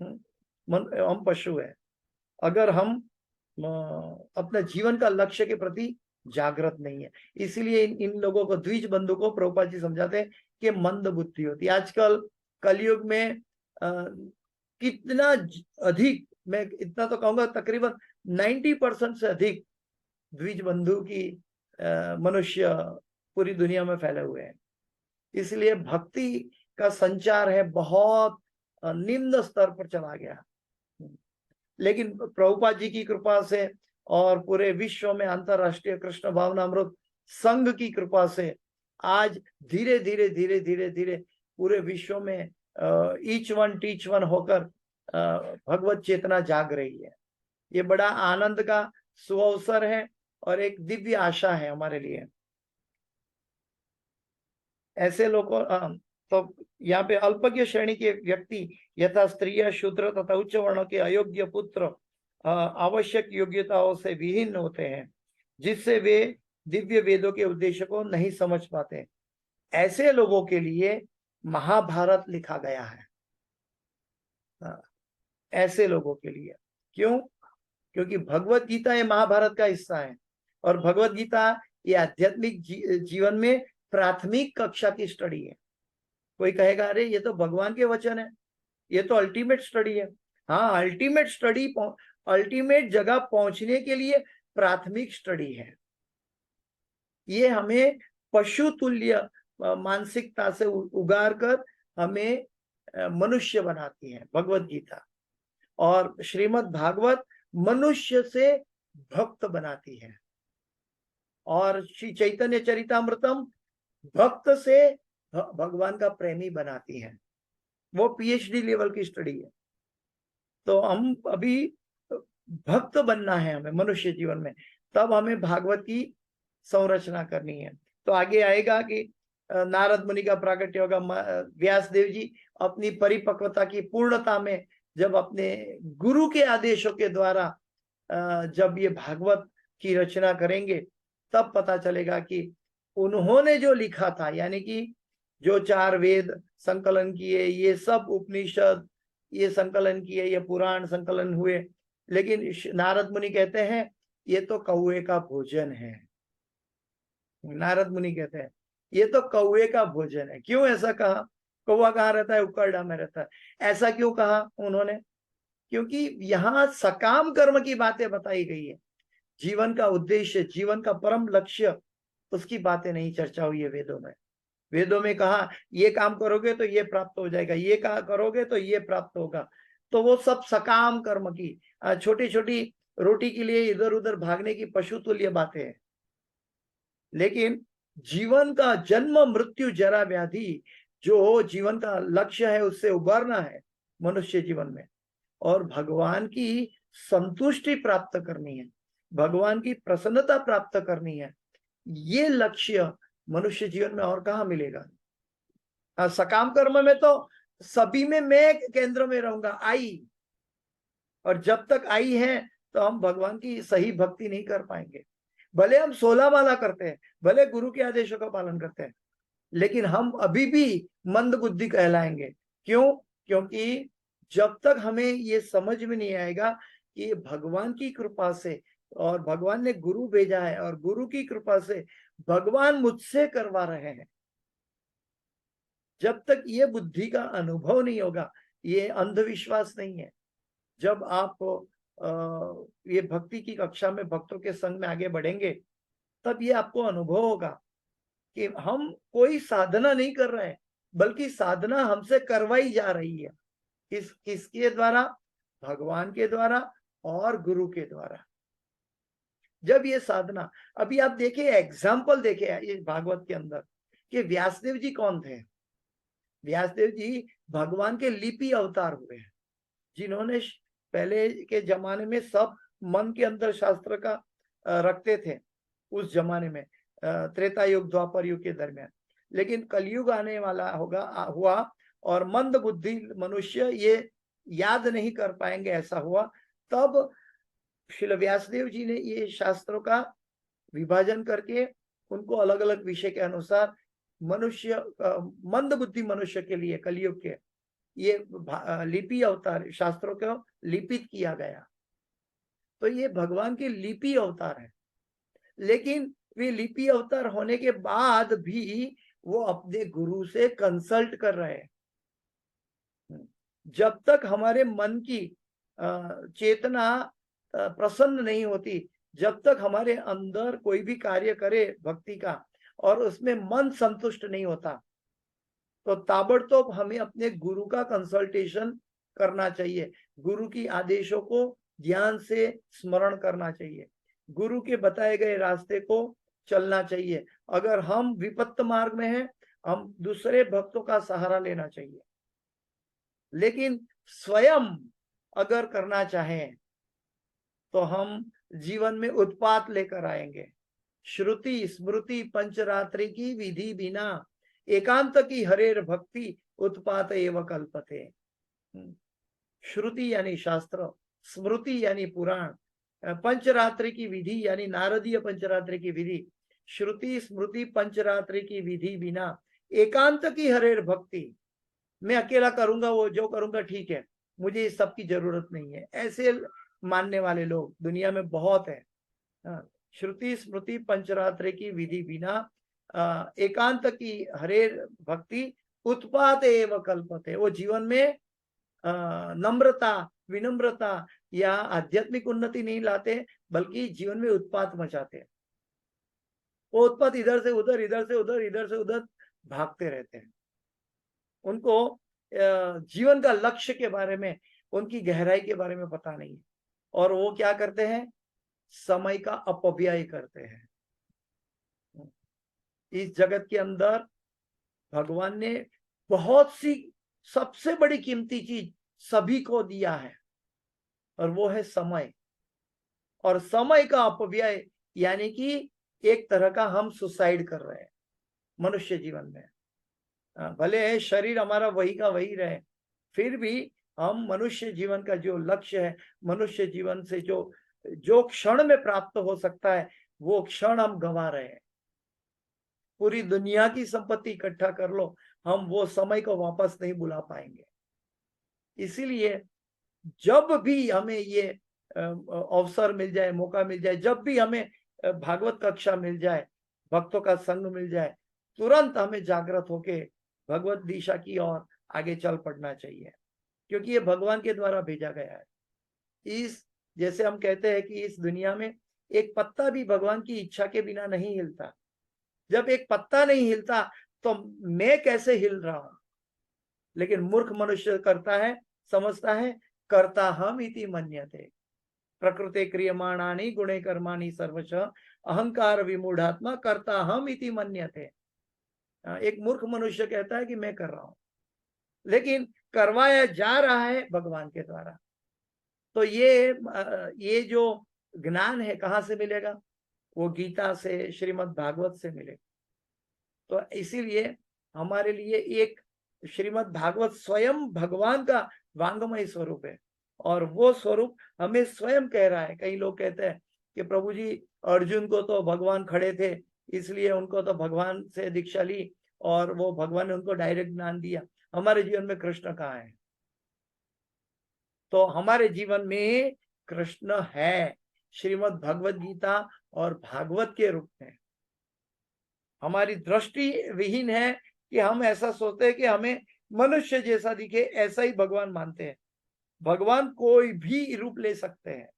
हम पशु है। अगर हम अपने जीवन का लक्ष्य के प्रति जागृत नहीं है, इसीलिए इन लोगों को, द्विज बंधु को प्रभुपाद जी समझाते हैं कि मंद बुद्धि होती है। आजकल कलयुग में कितना अधिक, मैं इतना तो कहूंगा तकरीबन 90% से अधिक द्विज बंधु की मनुष्य पूरी दुनिया में फैले हुए हैं। इसलिए भक्ति का संचार है बहुत निम्न स्तर पर चला गया। लेकिन प्रभुपाद जी की कृपा से और पूरे विश्व में अंतरराष्ट्रीय कृष्ण भावनामृत संघ की कृपा से आज धीरे धीरे धीरे धीरे धीरे पूरे विश्व में ईच वन टीच वन होकर भगवत चेतना जाग रही है। ये बड़ा आनंद का सुअवसर है और एक दिव्य आशा है हमारे लिए। ऐसे लोगों तो यहाँ पे अल्पज्ञ श्रेणी के व्यक्ति यथा स्त्रियां, शूद्र तथा उच्च वर्ण के अयोग्य पुत्र आवश्यक योग्यताओं से विहीन होते हैं, जिससे वे दिव्य वेदों के उद्देश्य को नहीं समझ पाते। ऐसे लोगों के लिए महाभारत लिखा गया है। ऐसे लोगों के लिए क्यों? क्योंकि भगवत गीता ये महाभारत का हिस्सा है और भगवत गीता ये आध्यात्मिक जीवन में प्राथमिक कक्षा की स्टडी है। कोई कहेगा अरे ये तो भगवान के वचन है, ये तो अल्टीमेट स्टडी है। हाँ, अल्टीमेट स्टडी, अल्टीमेट जगह पहुंचने के लिए प्राथमिक स्टडी है। ये हमें पशु तुल्य मानसिकता से उगार कर हमें मनुष्य बनाती है भगवत गीता, और श्रीमद् भागवत मनुष्य से भक्त बनाती है, और श्री चैतन्य चरितामृतम भक्त से भगवान का प्रेमी बनाती है। वो पीएचडी लेवल की स्टडी है। तो हम अभी भक्त बनना है हमें मनुष्य जीवन में, तब हमें भागवत की संरचना करनी है। तो आगे आएगा कि नारद मुनि का प्राकट्य होगा, व्यास देव जी अपनी परिपक्वता की पूर्णता में जब अपने गुरु के आदेशों के द्वारा जब ये भागवत की रचना करेंगे, तब पता चलेगा कि उन्होंने जो लिखा था, यानी कि जो 4 वेद संकलन किए, ये सब उपनिषद ये संकलन किए, ये पुराण संकलन हुए, लेकिन नारद मुनि कहते हैं ये तो कौवे का भोजन है। नारद मुनि कहते हैं ये तो कौवे का भोजन है। क्यों ऐसा कहा? कौवा कहाँ रहता है? उकरडा में रहता है। ऐसा क्यों कहा उन्होंने? क्योंकि यहाँ सकाम कर्म की बातें बताई गई है, जीवन का उद्देश्य, जीवन का परम लक्ष्य, उसकी बातें नहीं चर्चा हुई है वेदों में। वेदों में कहा ये काम करोगे तो ये प्राप्त हो जाएगा, ये काम करोगे तो ये प्राप्त होगा। तो वो सब सकाम कर्म की, छोटी छोटी रोटी के लिए इधर उधर भागने की पशु तुल्य बातें हैं। लेकिन जीवन का जन्म मृत्यु जरा व्याधि जो जीवन का लक्ष्य है, उससे उबरना है मनुष्य जीवन में, और भगवान की संतुष्टि प्राप्त करनी है, भगवान की प्रसन्नता प्राप्त करनी है। ये लक्ष्य मनुष्य जीवन में और कहाँ मिलेगा? सकाम कर्म में तो सभी में मैं केंद्र में रहूंगा, आई, और जब तक आई है तो हम भगवान की सही भक्ति नहीं कर पाएंगे। भले हम 16 माला करते हैं, भले गुरु के आदेशों का पालन करते हैं, लेकिन हम अभी भी मंद बुद्धि कहलाएंगे। क्यों? क्योंकि जब तक हमें ये समझ में नहीं आएगा कि भगवान की कृपा से, और भगवान ने गुरु भेजा है और गुरु की कृपा से भगवान मुझसे करवा रहे हैं, जब तक ये बुद्धि का अनुभव नहीं होगा, ये अंधविश्वास नहीं है। जब आप ये भक्ति की कक्षा में भक्तों के संग में आगे बढ़ेंगे, तब ये आपको अनुभव होगा कि हम कोई साधना नहीं कर रहे हैं, बल्कि साधना हमसे करवाई जा रही है। किसके द्वारा? भगवान के द्वारा और गुरु के द्वारा। जब ये साधना, अभी आप देखिए एग्जाम्पल देखिए ये भागवत के अंदर कि व्यासदेव जी कौन थे? व्यासदेव जी भगवान के लिपि अवतार हुए हैं, जिन्होंने पहले के जमाने में सब मन के अंदर शास्त्र का रखते थे उस जमाने में, त्रेता युग द्वापर युग के दरमियान। लेकिन कलयुग आने वाला हुआ और मंद बुद्धि मनुष्य ये याद नहीं कर पाएंगे, ऐसा हुआ। तब श्रील व्यासदेव जी ने ये शास्त्रों का विभाजन करके उनको अलग अलग विषय के अनुसार मनुष्य, मंद बुद्धि मनुष्य के लिए कलयुग के ये लिपि अवतार, शास्त्रों को लिपित किया गया। तो ये भगवान के लिपि अवतार है। लेकिन वे लिपि अवतार होने के बाद भी वो अपने गुरु से कंसल्ट कर रहे हैं। जब तक हमारे मन की चेतना प्रसन्न नहीं होती, जब तक हमारे अंदर कोई भी कार्य करे भक्ति का और उसमें मन संतुष्ट नहीं होता, तो ताबड़तोड़ हमें अपने गुरु का कंसल्टेशन करना चाहिए। गुरु की आदेशों को ध्यान से स्मरण करना चाहिए, गुरु के बताए गए रास्ते को चलना चाहिए। अगर हम विपत्त मार्ग में हैं, हम दूसरे भक्तों का सहारा लेना चाहिए। लेकिन स्वयं अगर करना चाहें तो हम जीवन में उत्पात लेकर आएंगे। श्रुति स्मृति पंचरात्रि की विधि बिना एकांत की हरेर भक्ति उत्पात एव कल्पते। श्रुति यानी शास्त्र, स्मृति यानी पुराण, पंचरात्रि की विधि यानी नारदीय पंचरात्रि की विधि, श्रुति स्मृति पंचरात्रि की विधि बिना एकांत की हरेर भक्ति, मैं अकेला करूंगा, वो जो करूंगा ठीक है, मुझे इस सब की जरूरत नहीं है, ऐसे मानने वाले लोग दुनिया में बहुत है। श्रुति स्मृति पंचरात्रि की विधि बिना एकांत की हरेर भक्ति उत्पात एव कल्पते। वो जीवन में नम्रता विनम्रता या आध्यात्मिक उन्नति नहीं लाते, बल्कि जीवन में उत्पात मचाते हैं। वो उत्पात इधर से उधर, इधर से उधर, इधर से उधर भागते रहते हैं। उनको जीवन का लक्ष्य के बारे में, उनकी गहराई के बारे में पता नहीं है, और वो क्या करते हैं, समय का अपव्यय करते हैं। इस जगत के अंदर भगवान ने बहुत सी सबसे बड़ी कीमती चीज सभी को दिया है, और वो है समय। और समय का अपव्यय यानी कि एक तरह का हम सुसाइड कर रहे हैं मनुष्य जीवन में। भले शरीर हमारा वही का वही रहे, फिर भी हम मनुष्य जीवन का जो लक्ष्य है, मनुष्य जीवन से जो क्षण में प्राप्त हो सकता है, वो क्षण हम गंवा रहे हैं। पूरी दुनिया की संपत्ति इकट्ठा कर लो, हम वो समय को वापस नहीं बुला पाएंगे। इसीलिए जब भी हमें ये अवसर मिल जाए, मौका मिल जाए, जब भी हमें भागवत कक्षा मिल जाए, भक्तों का संग मिल जाए, तुरंत हमें जागृत होके भगवत दिशा की ओर आगे चल पड़ना चाहिए, क्योंकि ये भगवान के द्वारा भेजा गया है। इस जैसे हम कहते हैं कि इस दुनिया में एक पत्ता भी भगवान की इच्छा के बिना नहीं हिलता। जब एक पत्ता नहीं हिलता तो मैं कैसे हिल रहा हूं? लेकिन मूर्ख मनुष्य करता है, समझता है कर्ता हम इति मन्यते, प्रकृते क्रियमाणानि गुणे कर्माणि सर्वश अहंकार विमूढ़ात्मा कर्ता हम इति मन्यते। एक मूर्ख मनुष्य कहता है कि मैं कर रहा हूं, लेकिन करवाया जा रहा है भगवान के द्वारा। तो ये जो ज्ञान है कहां से मिलेगा? वो गीता से, श्रीमद् भागवत से मिलेगा। तो इसीलिए हमारे लिए एक श्रीमद् भागवत स्वयं भगवान का वांगमय स्वरूप है, और वो स्वरूप हमें स्वयं कह रहा है। कई लोग कहते हैं कि प्रभु जी, अर्जुन को तो भगवान खड़े थे, इसलिए उनको तो भगवान से दीक्षा ली और वो भगवान ने उनको डायरेक्ट ज्ञान दिया। हमारे जीवन में कृष्ण कहाँ है? तो हमारे जीवन में कृष्ण है श्रीमद् भगवत गीता और भागवत के रूप में। हमारी दृष्टि विहीन है कि हम ऐसा सोचते हैं कि हमें मनुष्य जैसा दिखे, ऐसा ही भगवान मानते हैं। भगवान कोई भी रूप ले सकते हैं।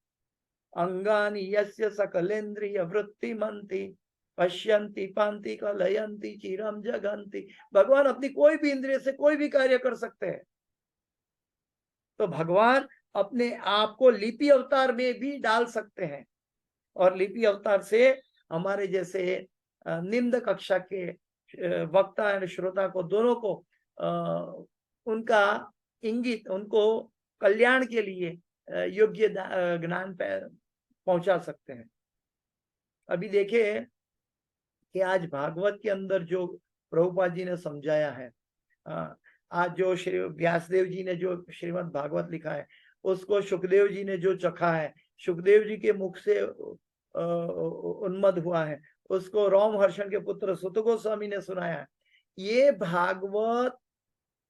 अंगानि यस्य सकलेन्द्रिय वृत्तिमन्ति पश्यन्ति पान्ति कलयन्ति चिरम जगन्ति। भगवान अपनी कोई भी इंद्रिय से कोई भी कार्य कर सकते हैं। तो भगवान अपने आप को लिपि अवतार में भी डाल सकते हैं, और लिपि अवतार से हमारे जैसे निम्न कक्षा के वक्ता और श्रोता को, दोनों को उनका इंगित, उनको कल्याण के लिए योग्य ज्ञान पहुंचा सकते हैं। अभी देखिए कि आज भागवत के अंदर जो प्रभुपाद जी ने समझाया है, आज जो श्री व्यासदेव जी ने जो श्रीमद् भागवत लिखा है, उसको सुखदेव जी ने जो चखा है, सुखदेव जी के मुख से उन्मद हुआ है, उसको रोमहर्षण के पुत्र सुत गोस्वामी ने सुनाया है। ये भागवत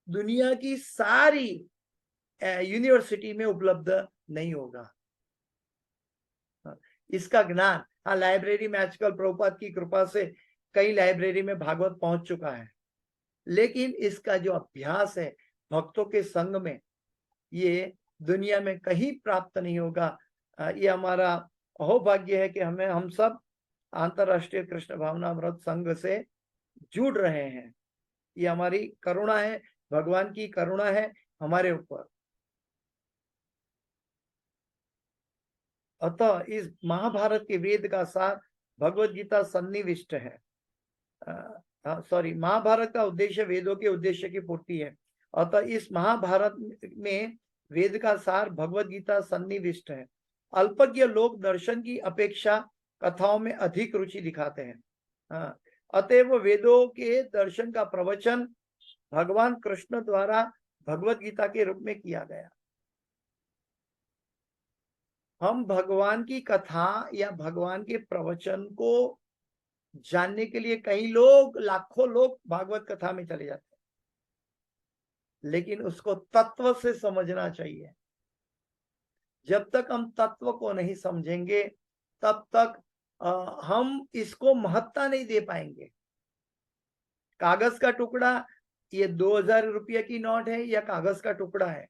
दुनिया की सारी यूनिवर्सिटी में उपलब्ध नहीं होगा। इसका ज्ञान, हाँ, लाइब्रेरी में आजकल प्रभुपाद की कृपा से कई लाइब्रेरी में भागवत पहुंच चुका है, लेकिन इसका जो अभ्यास है भक्तों के संग में, ये दुनिया में कहीं प्राप्त नहीं होगा। ये हमारा अहोभाग्य है कि हम सब अंतरराष्ट्रीय कृष्ण भावनामृत संघ से जुड़ रहे हैं। ये हमारी करुणा है, भगवान की करुणा है हमारे ऊपर। अतः इस महाभारत के वेद का सार भगवत गीता सन्निविष्ट है। महाभारत का उद्देश्य वेदों के उद्देश्य की पूर्ति है। अतः इस महाभारत में वेद का सार भगवत गीता सन्निविष्ट है। अल्पज्ञ लोग दर्शन की अपेक्षा कथाओं में अधिक रुचि दिखाते हैं। अतएव वेदों के दर्शन का प्रवचन भगवान कृष्ण द्वारा भगवत गीता के रूप में किया गया। हम भगवान की कथा या भगवान के प्रवचन को जानने के लिए कई लोग, लाखों लोग भागवत कथा में चले जाते हैं, लेकिन उसको तत्व से समझना चाहिए। जब तक हम तत्व को नहीं समझेंगे तब तक हम इसको महत्ता नहीं दे पाएंगे। कागज का टुकड़ा, ये 2000 रुपये की नोट है या कागज का टुकड़ा है,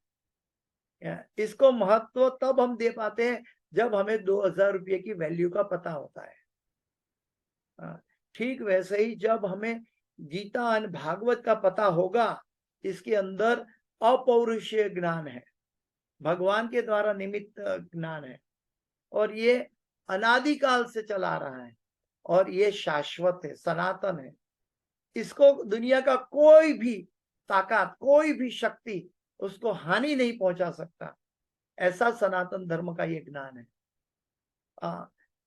इसको महत्व तब हम दे पाते हैं जब हमें 2000 रुपये की वैल्यू का पता होता है। ठीक वैसे ही जब हमें गीता और भागवत का पता होगा, इसके अंदर अपौरुषीय ज्ञान है, भगवान के द्वारा निमित्त ज्ञान है, और ये अनादिकाल से चला रहा है, और ये शाश्वत है, सनातन है। इसको दुनिया का कोई भी ताकत, कोई भी शक्ति उसको हानि नहीं पहुंचा सकता। ऐसा सनातन धर्म का ये ज्ञान है।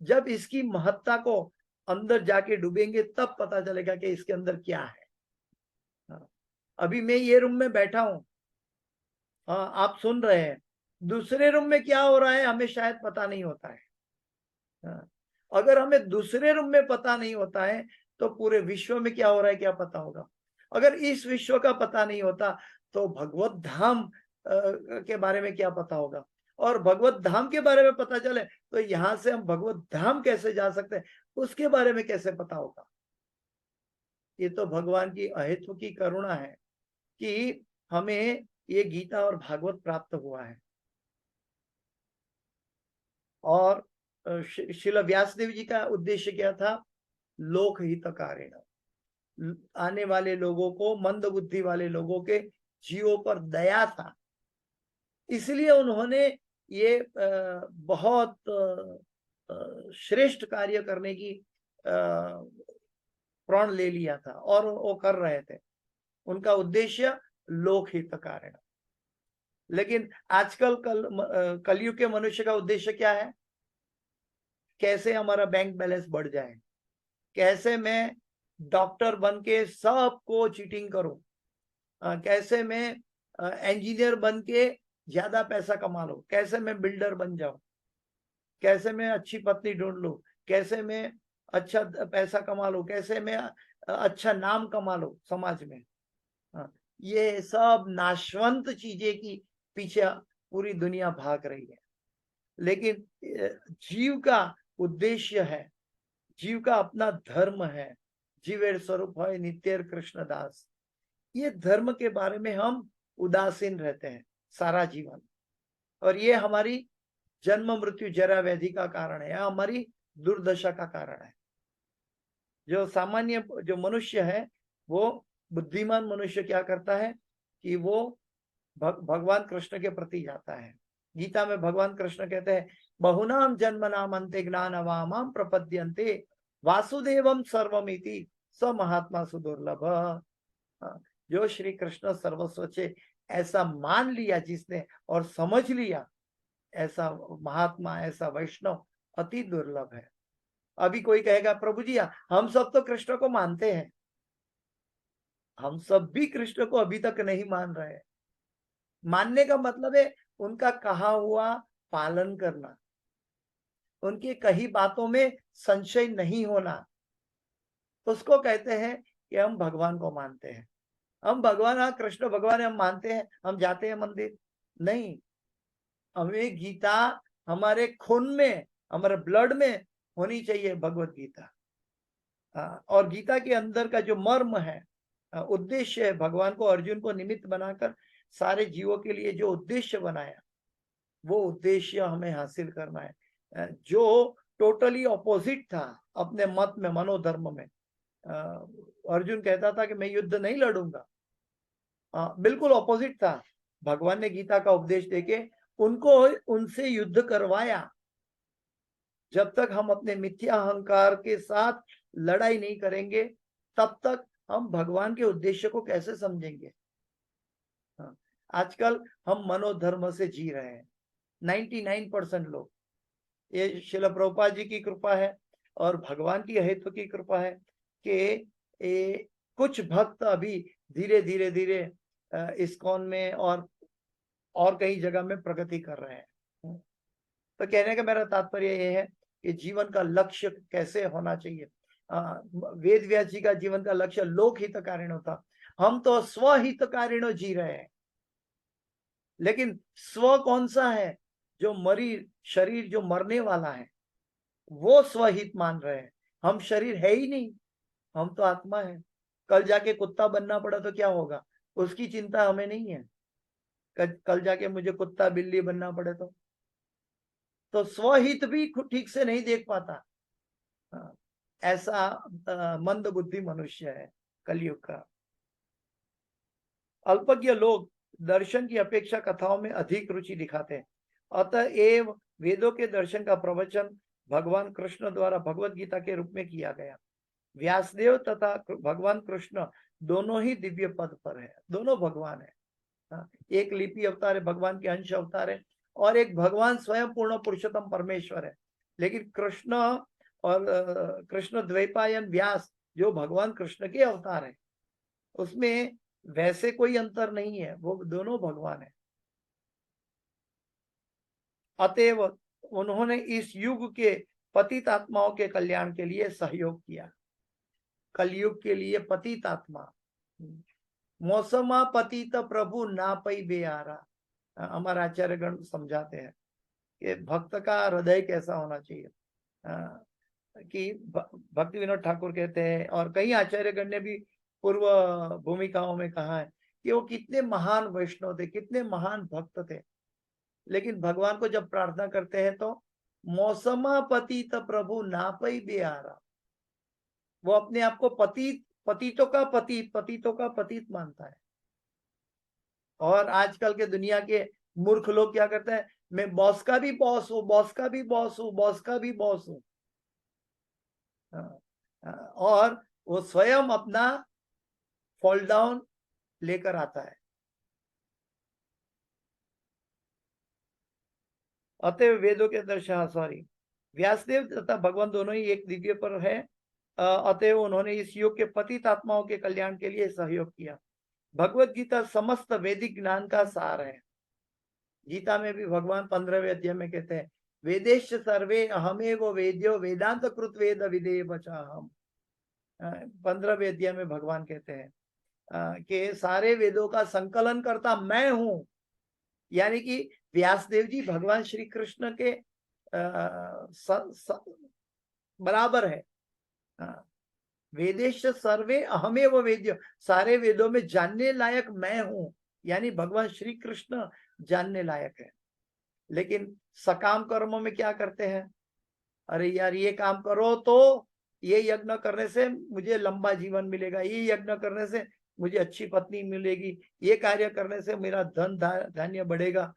जब इसकी महत्ता को अंदर जाके डूबेंगे तब पता चलेगा कि इसके अंदर क्या है। अभी मैं ये रूम में बैठा हूं, आप सुन रहे हैं, दूसरे रूम में क्या हो रहा है हमें शायद पता नहीं होता है। अगर हमें दूसरे रूम में पता नहीं होता है तो पूरे विश्व में क्या हो रहा है क्या पता होगा। अगर इस विश्व का पता नहीं होता तो भगवत धाम के बारे में क्या पता होगा, और भगवत धाम के बारे में पता चले तो यहां से हम भगवत धाम कैसे जा सकते हैं, उसके बारे में कैसे पता होगा। ये तो भगवान की अहेतु की करुणा है कि हमें ये गीता और भागवत प्राप्त हुआ है। और श्रील व्यासदेव जी का उद्देश्य क्या था? लोकहितकारिण, आने वाले लोगों को, मंद बुद्धि वाले लोगों के जीवों पर दया था, इसलिए उन्होंने ये बहुत श्रेष्ठ कार्य करने की प्रण ले लिया था, और वो कर रहे थे। उनका उद्देश्य लोकहितकारिण। लेकिन आजकल कलयुग के मनुष्य का उद्देश्य क्या है? कैसे हमारा बैंक बैलेंस बढ़ जाए, कैसे मैं डॉक्टर बन के सबको चीटिंग करूं, कैसे मैं इंजीनियर बन के ज्यादा पैसा कमा लूं, कैसे मैं बिल्डर बन जाऊं, कैसे मैं अच्छी पत्नी ढूंढ लूं, कैसे मैं अच्छा पैसा कमा लूं, कैसे मैं अच्छा नाम कमा लूं समाज में। ये सब नाशवंत चीजें की पीछे पूरी दुनिया भाग रही है। लेकिन जीव का उद्देश्य है, जीव का अपना धर्म है, जीवेर स्वरूप है नित्यर कृष्ण दास। ये धर्म के बारे में हम उदासीन रहते हैं सारा जीवन, और ये हमारी जन्म मृत्यु जरा व्याधि का कारण है, हमारी दुर्दशा का कारण है। जो सामान्य जो मनुष्य है, वो बुद्धिमान मनुष्य क्या करता है कि वो भगवान कृष्ण के प्रति जाता है। गीता में भगवान कृष्ण कहते हैं, बहुनाम जन्म नाम अंते ज्ञान अवामाम प्रपद्यन्ते वासुदेवम सर्वमिति स महात्मा सुदुर्लभ। जो श्री कृष्ण सर्वस्व से ऐसा मान लिया जिसने और समझ लिया, ऐसा महात्मा, ऐसा वैष्णव अति दुर्लभ है। अभी कोई कहेगा प्रभु जी हम सब तो कृष्ण को मानते हैं। हम सब भी कृष्ण को अभी तक नहीं मान रहे। मानने का मतलब है उनका कहा हुआ पालन करना, उनकी कही बातों में संशय नहीं होना, उसको कहते हैं कि हम भगवान को मानते हैं। हम भगवान, हाँ कृष्ण भगवान हम मानते हैं, हम जाते हैं मंदिर नहीं। हमें गीता हमारे खून में, हमारे ब्लड में होनी चाहिए भगवत गीता। और गीता के अंदर का जो मर्म है, उद्देश्य है, भगवान को अर्जुन को निमित्त बनाकर सारे जीवों के लिए जो उद्देश्य बनाया, वो उद्देश्य हमें हासिल करना है। जो टोटली ऑपोजिट था अपने मत में, मनोधर्म में, अर्जुन कहता था कि मैं युद्ध नहीं लड़ूंगा, बिल्कुल ऑपोजिट था। भगवान ने गीता का उपदेश देके उनको उनसे युद्ध करवाया। जब तक हम अपने मिथ्या अहंकार के साथ लड़ाई नहीं करेंगे, तब तक हम भगवान के उद्देश्य को कैसे समझेंगे। आजकल हम मनोधर्म से जी रहे हैं 99% लोग। ये श्रील प्रभुपाद जी की कृपा है और भगवान की हेतु की कृपा है कि कुछ भक्त अभी धीरे धीरे धीरे इस्कॉन में और कई जगह में प्रगति कर रहे हैं। तो कहने का मेरा तात्पर्य ये है कि जीवन का लक्ष्य कैसे होना चाहिए। वेद व्यास जी का जीवन का लक्ष्य लोक हितकारिणो था। हम तो स्वहितकारिणो जी रहे हैं, लेकिन स्व कौन सा है? जो शरीर जो मरने वाला है वो स्वहित मान रहे हैं। हम शरीर है ही नहीं, हम तो आत्मा है। कल जाके कुत्ता बनना पड़ा तो क्या होगा, उसकी चिंता हमें नहीं है। कल जाके मुझे कुत्ता बिल्ली बनना पड़े तो स्वहित भी ठीक से नहीं देख पाता। ऐसा मंद बुद्धि मनुष्य है कलयुग का। अल्पज्ञ लोग दर्शन की अपेक्षा कथाओं में अधिक रुचि दिखाते हैं। अतएव वेदों के दर्शन का प्रवचन भगवान कृष्ण द्वारा भगवत गीता के रूप में किया गया। व्यासदेव तथा भगवान कृष्ण दोनों ही दिव्य पद पर है, दोनों भगवान है। एक लिपि अवतार है, भगवान के अंश अवतार है, और एक भगवान स्वयं पूर्ण पुरुषोत्तम परमेश्वर है। लेकिन कृष्ण और कृष्ण द्वैपायन व्यास जो भगवान कृष्ण के अवतार है, उसमें वैसे कोई अंतर नहीं है, वो दोनों भगवान है। अतएव उन्होंने इस युग के पतित आत्माओं के कल्याण के लिए सहयोग किया। कलयुग के लिए पतित आत्मा, मौसमा पतित प्रभु ना पई बेआरा। हमारा आचार्यगण समझाते हैं कि भक्त का हृदय कैसा होना चाहिए। कि भक्ति विनोद ठाकुर कहते हैं, और कई आचार्यगण ने भी पूर्व भूमिकाओं में कहा है कि वो कितने महान वैष्णव थे, कितने महान भक्त थे, लेकिन भगवान को जब प्रार्थना करते हैं तो मौसमा पतित प्रभु ना पई बेआरा। वो अपने आप को पतितों का पतित मानता है। और आजकल के दुनिया के मूर्ख लोग क्या करते हैं, मैं बॉस का भी बॉस हूं, बॉस का भी बॉस हूं, बॉस का भी बॉस हूं। और वो स्वयं अपना फॉल डाउन लेकर आता है। अतएव वेदों के दर्शन, सॉरी, व्यासदेव तथा भगवान दोनों ही एक दिव्य पर है। अतएव उन्होंने इस युग के पतित आत्माओं के कल्याण के लिए सहयोग किया। भगवत गीता समस्त वैदिक ज्ञान का सार है। गीता में भी भगवान 15वें अध्याय में कहते हैं, वेदेश सर्वे अहमेव वेद्यो वेदांत कृत वेद विदेय बचा हम। 15वें अध्याय में भगवान कहते हैं कि सारे वेदों का संकलन करता मैं हूं। यानी कि व्यासदेव जी भगवान श्री कृष्ण के बराबर है। वेदेश सर्वे अहमेव वेद्य, सारे वेदों में जानने लायक मैं हूं, यानी भगवान श्री कृष्ण जानने लायक है। लेकिन सकाम कर्मों में क्या करते हैं, अरे यार ये काम करो तो ये यज्ञ करने से मुझे लंबा जीवन मिलेगा, ये यज्ञ करने से मुझे अच्छी पत्नी मिलेगी, ये कार्य करने से मेरा धन धान्य बढ़ेगा।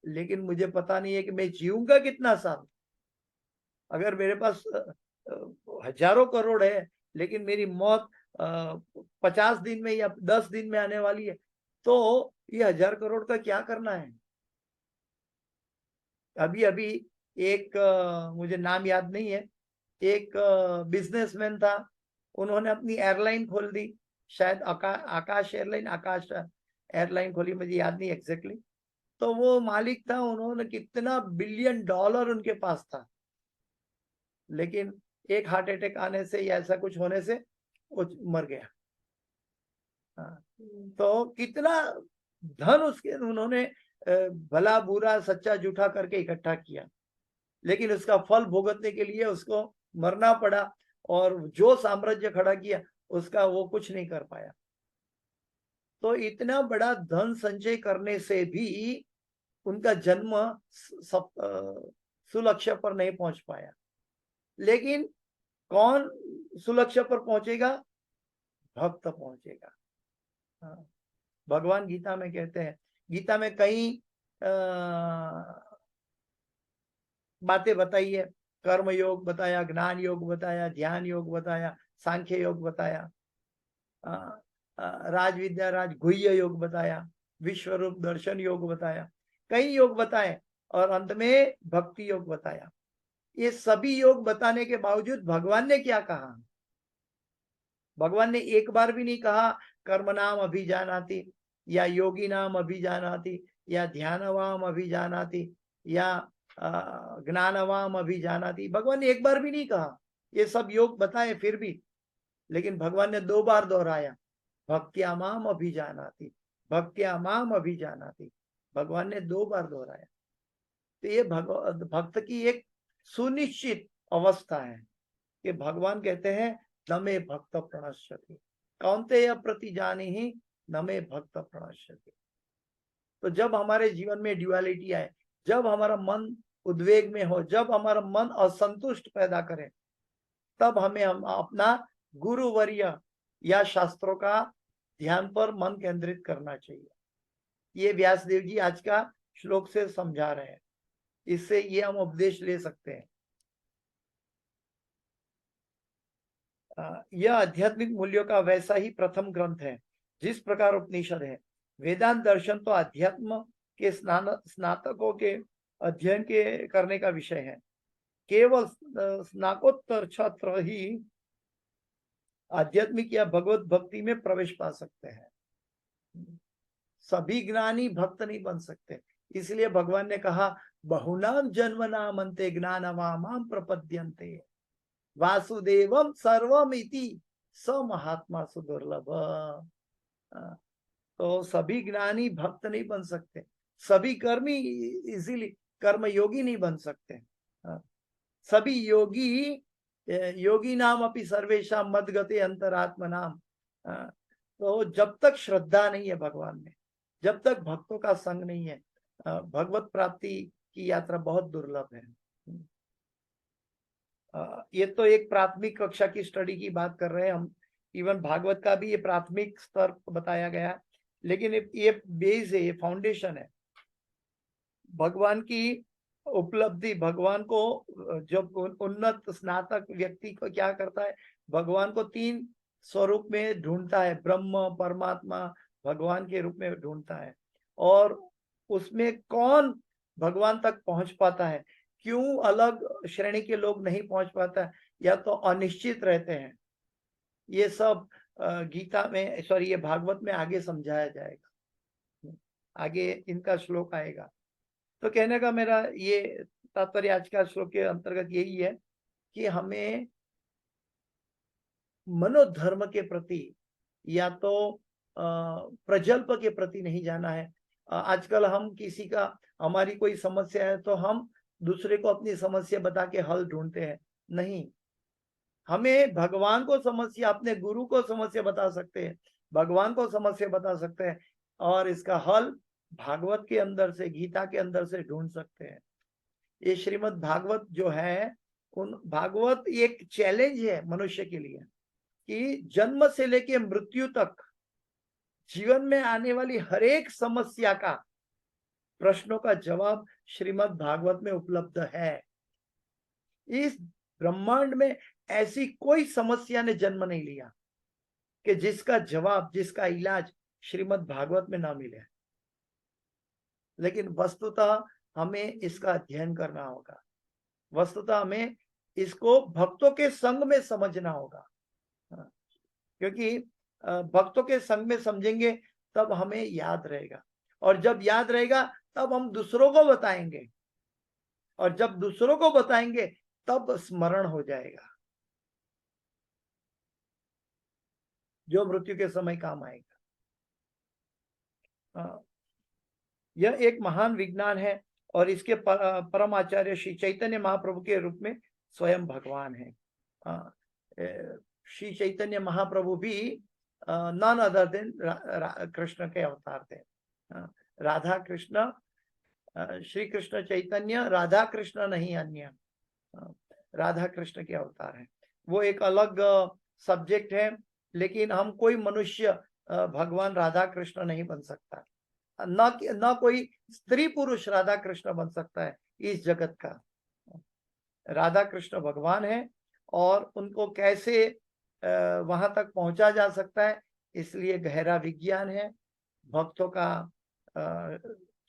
लेकिन मुझे पता नहीं है कि मैं जीऊंगा कितना साल। अगर मेरे पास हजारों करोड़ है, लेकिन मेरी मौत 50 दिन में या 10 दिन में आने वाली है, तो ये 1000 करोड़ का क्या करना है। अभी अभी एक मुझे नाम याद नहीं है, एक बिजनेसमैन था, उन्होंने अपनी एयरलाइन खोल दी, शायद आकाश एयरलाइन, आकाश एयरलाइन खोली, मुझे याद नहीं एग्जैक्टली। तो वो मालिक था, उन्होंने कितना बिलियन डॉलर उनके पास था, लेकिन एक हार्ट अटैक आने से या ऐसा कुछ होने से वो मर गया। हाँ, तो कितना धन उसके उन्होंने भला बुरा सच्चा झूठा करके इकट्ठा किया, लेकिन उसका फल भुगतने के लिए उसको मरना पड़ा, और जो साम्राज्य खड़ा किया उसका वो कुछ नहीं कर पाया। तो इतना बड़ा धन संचय करने से भी उनका जन्म सुलक्ष्य पर नहीं पहुंच पाया। लेकिन कौन सुलक्ष्य पर पहुंचेगा? भक्त पहुंचेगा। हाँ, भगवान गीता में कहते हैं, गीता में कई बातें बताई है, कर्म योग बताया, ज्ञान योग बताया, ध्यान योग बताया, सांख्य योग बताया, राज विद्या राज गुह्य योग बताया, विश्व रूप दर्शन योग बताया, कई योग बताए, और अंत में भक्ति योग बताया। ये सभी योग बताने के बावजूद भगवान ने क्या कहा? भगवान ने एक बार भी नहीं कहा कर्म नाम अभिजानाति, या योगी नाम अभिजानाति, या ध्यानवाम अभिजानाति, या ज्ञानवाम अभिजानाति। भगवान ने एक बार भी नहीं कहा। ये सब योग बताए फिर भी, लेकिन भगवान ने 2 बार दोहराया, भक्त्या माम अभिजानाति, भक्त्या माम अभिजानाति। भगवान ने 2 बार दोहराया। तो ये भक्त की एक सुनिश्चित अवस्था है कि भगवान कहते हैं न मे भक्त प्रणश्यति, कौन्तेय प्रति जाने ही न मे भक्त प्रणश्यति। तो जब हमारे जीवन में ड्युअलिटी आए, जब हमारा मन उद्वेग में हो, जब हमारा मन असंतुष्ट पैदा करे, तब हमें हम अपना गुरुवर्य या शास्त्रों का ध्यान पर मन केंद्रित करना चाहिए। ये व्यासदेव जी आज का श्लोक से समझा रहे हैं, इससे ये हम उपदेश ले सकते हैं। यह आध्यात्मिक मूल्यों का वैसा ही प्रथम ग्रंथ है जिस प्रकार उपनिषद है। वेदांत दर्शन तो अध्यात्म के स्नातकों के अध्ययन के करने का विषय है। केवल स्नाकोत्तर छात्र ही आध्यात्मिक या भगवत भक्ति में प्रवेश पा सकते हैं। सभी ज्ञानी भक्त नहीं बन सकते, इसलिए भगवान ने कहा बहुनाम जन्मनाम अन्ते ज्ञानवामाम प्रपद्यन्ते वासुदेवम सर्वम इति स महात्मा सुदुर्लभ। तो सभी ज्ञानी भक्त नहीं बन सकते, सभी कर्मी इजीली कर्म योगी नहीं बन सकते। सभी योगी नाम अपनी सर्वेशा मदगते अंतरात्मा नाम। तो जब तक श्रद्धा नहीं है भगवान में, जब तक भक्तों का संग नहीं है, भगवत प्राप्ति की यात्रा बहुत दुर्लभ है। ये तो एक प्राथमिक कक्षा की स्टडी की बात कर रहे हैं हम। इवन भागवत का भी ये प्राथमिक स्तर बताया गया, लेकिन ये बेस है, ये फाउंडेशन है। भगवान की उपलब्धि, भगवान को जब उन्नत स्नातक व्यक्ति को क्या करता है, भगवान को 3 स्वरूप में ढूंढता है, ब्रह्म परमात्मा भगवान के रूप में ढूंढता है। और उसमें कौन भगवान तक पहुंच पाता है, क्यों अलग श्रेणी के लोग नहीं पहुंच पाता, या तो अनिश्चित रहते हैं, ये सब गीता में सॉरी ये भागवत में आगे समझाया जाएगा, आगे इनका श्लोक आएगा। तो कहने का मेरा ये तात्पर्य आज का श्लोक के अंतर्गत यही है कि हमें मनोधर्म के प्रति या तो प्रजल्प के प्रति नहीं जाना है। आजकल हम किसी का, हमारी कोई समस्या है तो हम दूसरे को अपनी समस्या बता के हल ढूंढते हैं, नहीं। हमें भगवान को समस्या, अपने गुरु को समस्या बता सकते हैं, भगवान को समस्या बता सकते हैं, और इसका हल भागवत के अंदर से, गीता के अंदर से ढूंढ सकते हैं। ये श्रीमद् भागवत जो है, भागवत एक चैलेंज है मनुष्य के लिए कि जन्म से लेके मृत्यु तक जीवन में आने वाली हर एक समस्या का, प्रश्नों का जवाब श्रीमद् भागवत में उपलब्ध है। इस ब्रह्मांड में ऐसी कोई समस्या ने जन्म नहीं लिया कि जिसका जवाब, जिसका इलाज श्रीमद् भागवत में ना मिले। लेकिन वस्तुतः हमें इसका अध्ययन करना होगा, वस्तुतः हमें इसको भक्तों के संग में समझना होगा, क्योंकि भक्तों के संग में समझेंगे तब हमें याद रहेगा, और जब याद रहेगा तब हम दूसरों को बताएंगे, और जब दूसरों को बताएंगे तब स्मरण हो जाएगा, जो मृत्यु के समय काम आएगा। यह एक महान विज्ञान है, और इसके परम आचार्य श्री चैतन्य महाप्रभु के रूप में स्वयं भगवान है। श्री चैतन्य महाप्रभु भी नॉन अदर देन कृष्ण के अवतार थे। राधा कृष्ण, श्री कृष्ण चैतन्य राधा कृष्ण नहीं, अन्य राधा कृष्ण के अवतार है। वो एक अलग सब्जेक्ट है, लेकिन हम कोई मनुष्य भगवान राधा कृष्ण नहीं बन सकता, न कोई स्त्री पुरुष राधा कृष्ण बन सकता है इस जगत का। राधा कृष्ण भगवान है, और उनको कैसे वहां तक पहुंचा जा सकता है, इसलिए गहरा विज्ञान है। भक्तों का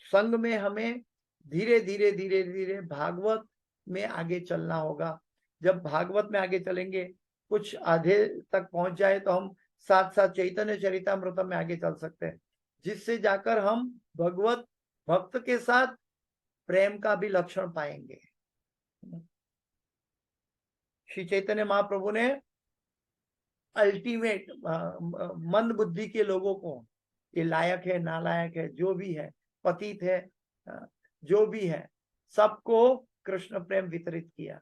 संग में हमें धीरे धीरे धीरे धीरे भागवत में आगे चलना होगा। जब भागवत में आगे चलेंगे, कुछ आधे तक पहुंच जाए तो हम साथ साथ चैतन्य चरितामृतम में आगे चल सकते हैं, जिससे जाकर हम भगवत भक्त के साथ प्रेम का भी लक्षण पाएंगे। श्री चैतन्य महाप्रभु ने अल्टीमेट मंद बुद्धि के लोगों को, ये लायक है नालायक है जो भी है, पतित है जो भी है, सबको कृष्ण प्रेम वितरित किया।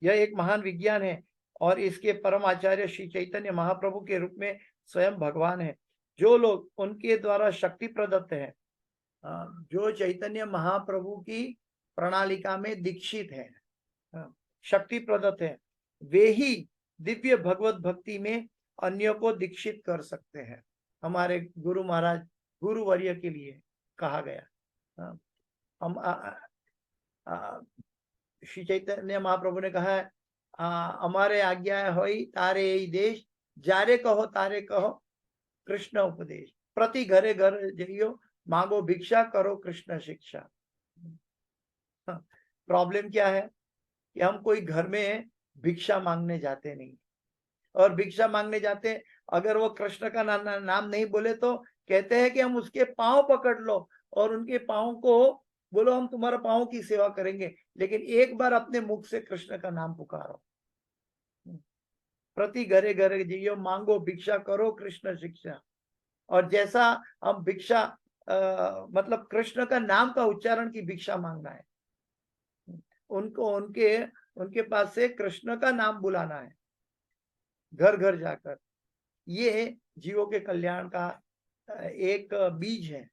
यह एक महान विज्ञान है, और इसके परम आचार्य श्री चैतन्य महाप्रभु के रूप में स्वयं भगवान है। जो लोग उनके द्वारा शक्ति प्रदत्त है, जो चैतन्य महाप्रभु की प्रणालिका में दीक्षित है, शक्ति प्रदत्त है, वे ही दिव्य भगवत भक्ति में अन्यों को दीक्षित कर सकते हैं। हमारे गुरु महाराज गुरुवर्य के लिए कहा गया। हम श्री चैतन्य महाप्रभु ने कहा है, हमारे आज्ञा होई तारे यही देश, जारे कहो तारे कहो कृष्ण उपदेश, प्रति घरे घर जइयो मांगो भिक्षा करो कृष्ण शिक्षा। प्रॉब्लम क्या है कि हम कोई घर में भिक्षा मांगने जाते नहीं, और भिक्षा मांगने जाते, अगर वो कृष्ण का नाम नहीं बोले तो कहते हैं कि हम उसके पांव पकड़ लो और उनके पांव को बोलो हम तुम्हारा पांव की सेवा करेंगे, लेकिन एक बार अपने मुख से कृष्ण का नाम पुकारो। प्रति घरे घरे जियो मांगो भिक्षा करो कृष्ण शिक्षा। और जैसा हम भिक्षा मतलब कृष्ण का नाम का उच्चारण की भिक्षा मांगना है, उनको उनके पास से कृष्ण का नाम बुलाना है घर घर जाकर। ये जीवों के कल्याण का एक बीज है।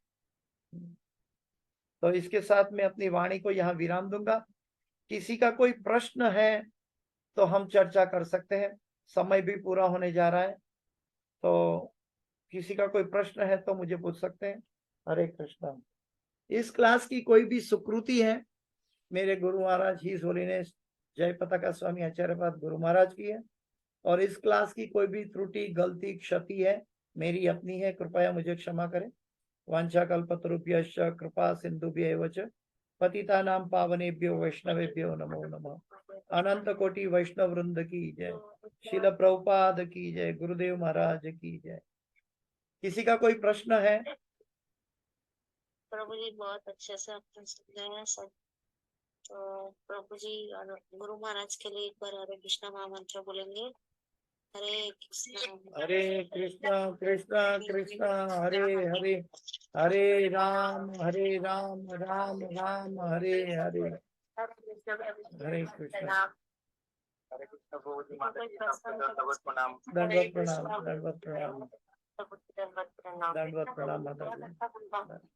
तो इसके साथ मैं अपनी वाणी को यहाँ विराम दूंगा। किसी का कोई प्रश्न है तो हम चर्चा कर सकते हैं, समय भी पूरा होने जा रहा है, तो किसी का कोई प्रश्न है तो मुझे पूछ सकते हैं। हरे कृष्णा। इस क्लास की कोई भी सुकृति है, मेरे गुरु महाराज हिज होलीनेस जय पताका स्वामी आचार्यपाद गुरु महाराज की है, और इस क्लास की कोई भी त्रुटि गलती क्षति है मेरी अपनी है, कृपया मुझे क्षमा करें। वांछा कल्पतरुभ्यश्च कृपा सिंधुभ्यैव च पतितानां पावनेभ्यो वैष्णवेभ्यो नमो नमः। अनंत कोटि वैष्णव वृंद की जय, शिल प्रभुपाद की जय, गुरुदेव महाराज की जय। किसी का कोई प्रश्न है? प्रभु जी बहुत अच्छे से आपने समझाया सब। तो प्रभु जी और गुरु महाराज के लिए एक बार हरे कृष्णा महामंत्र बोलेंगे। हरे कृष्णा कृष्णा कृष्णा हरे हरे, हरे राम राम राम हरे हरे। हरे कृष्णा। हरे कृष्ण प्रभु जी, माता जी दंडवत प्रणाम। दंडवत प्रणाम, दंडवत प्रणाम, दंडवत प्रणाम, दंडवत प्रणाम माता जी।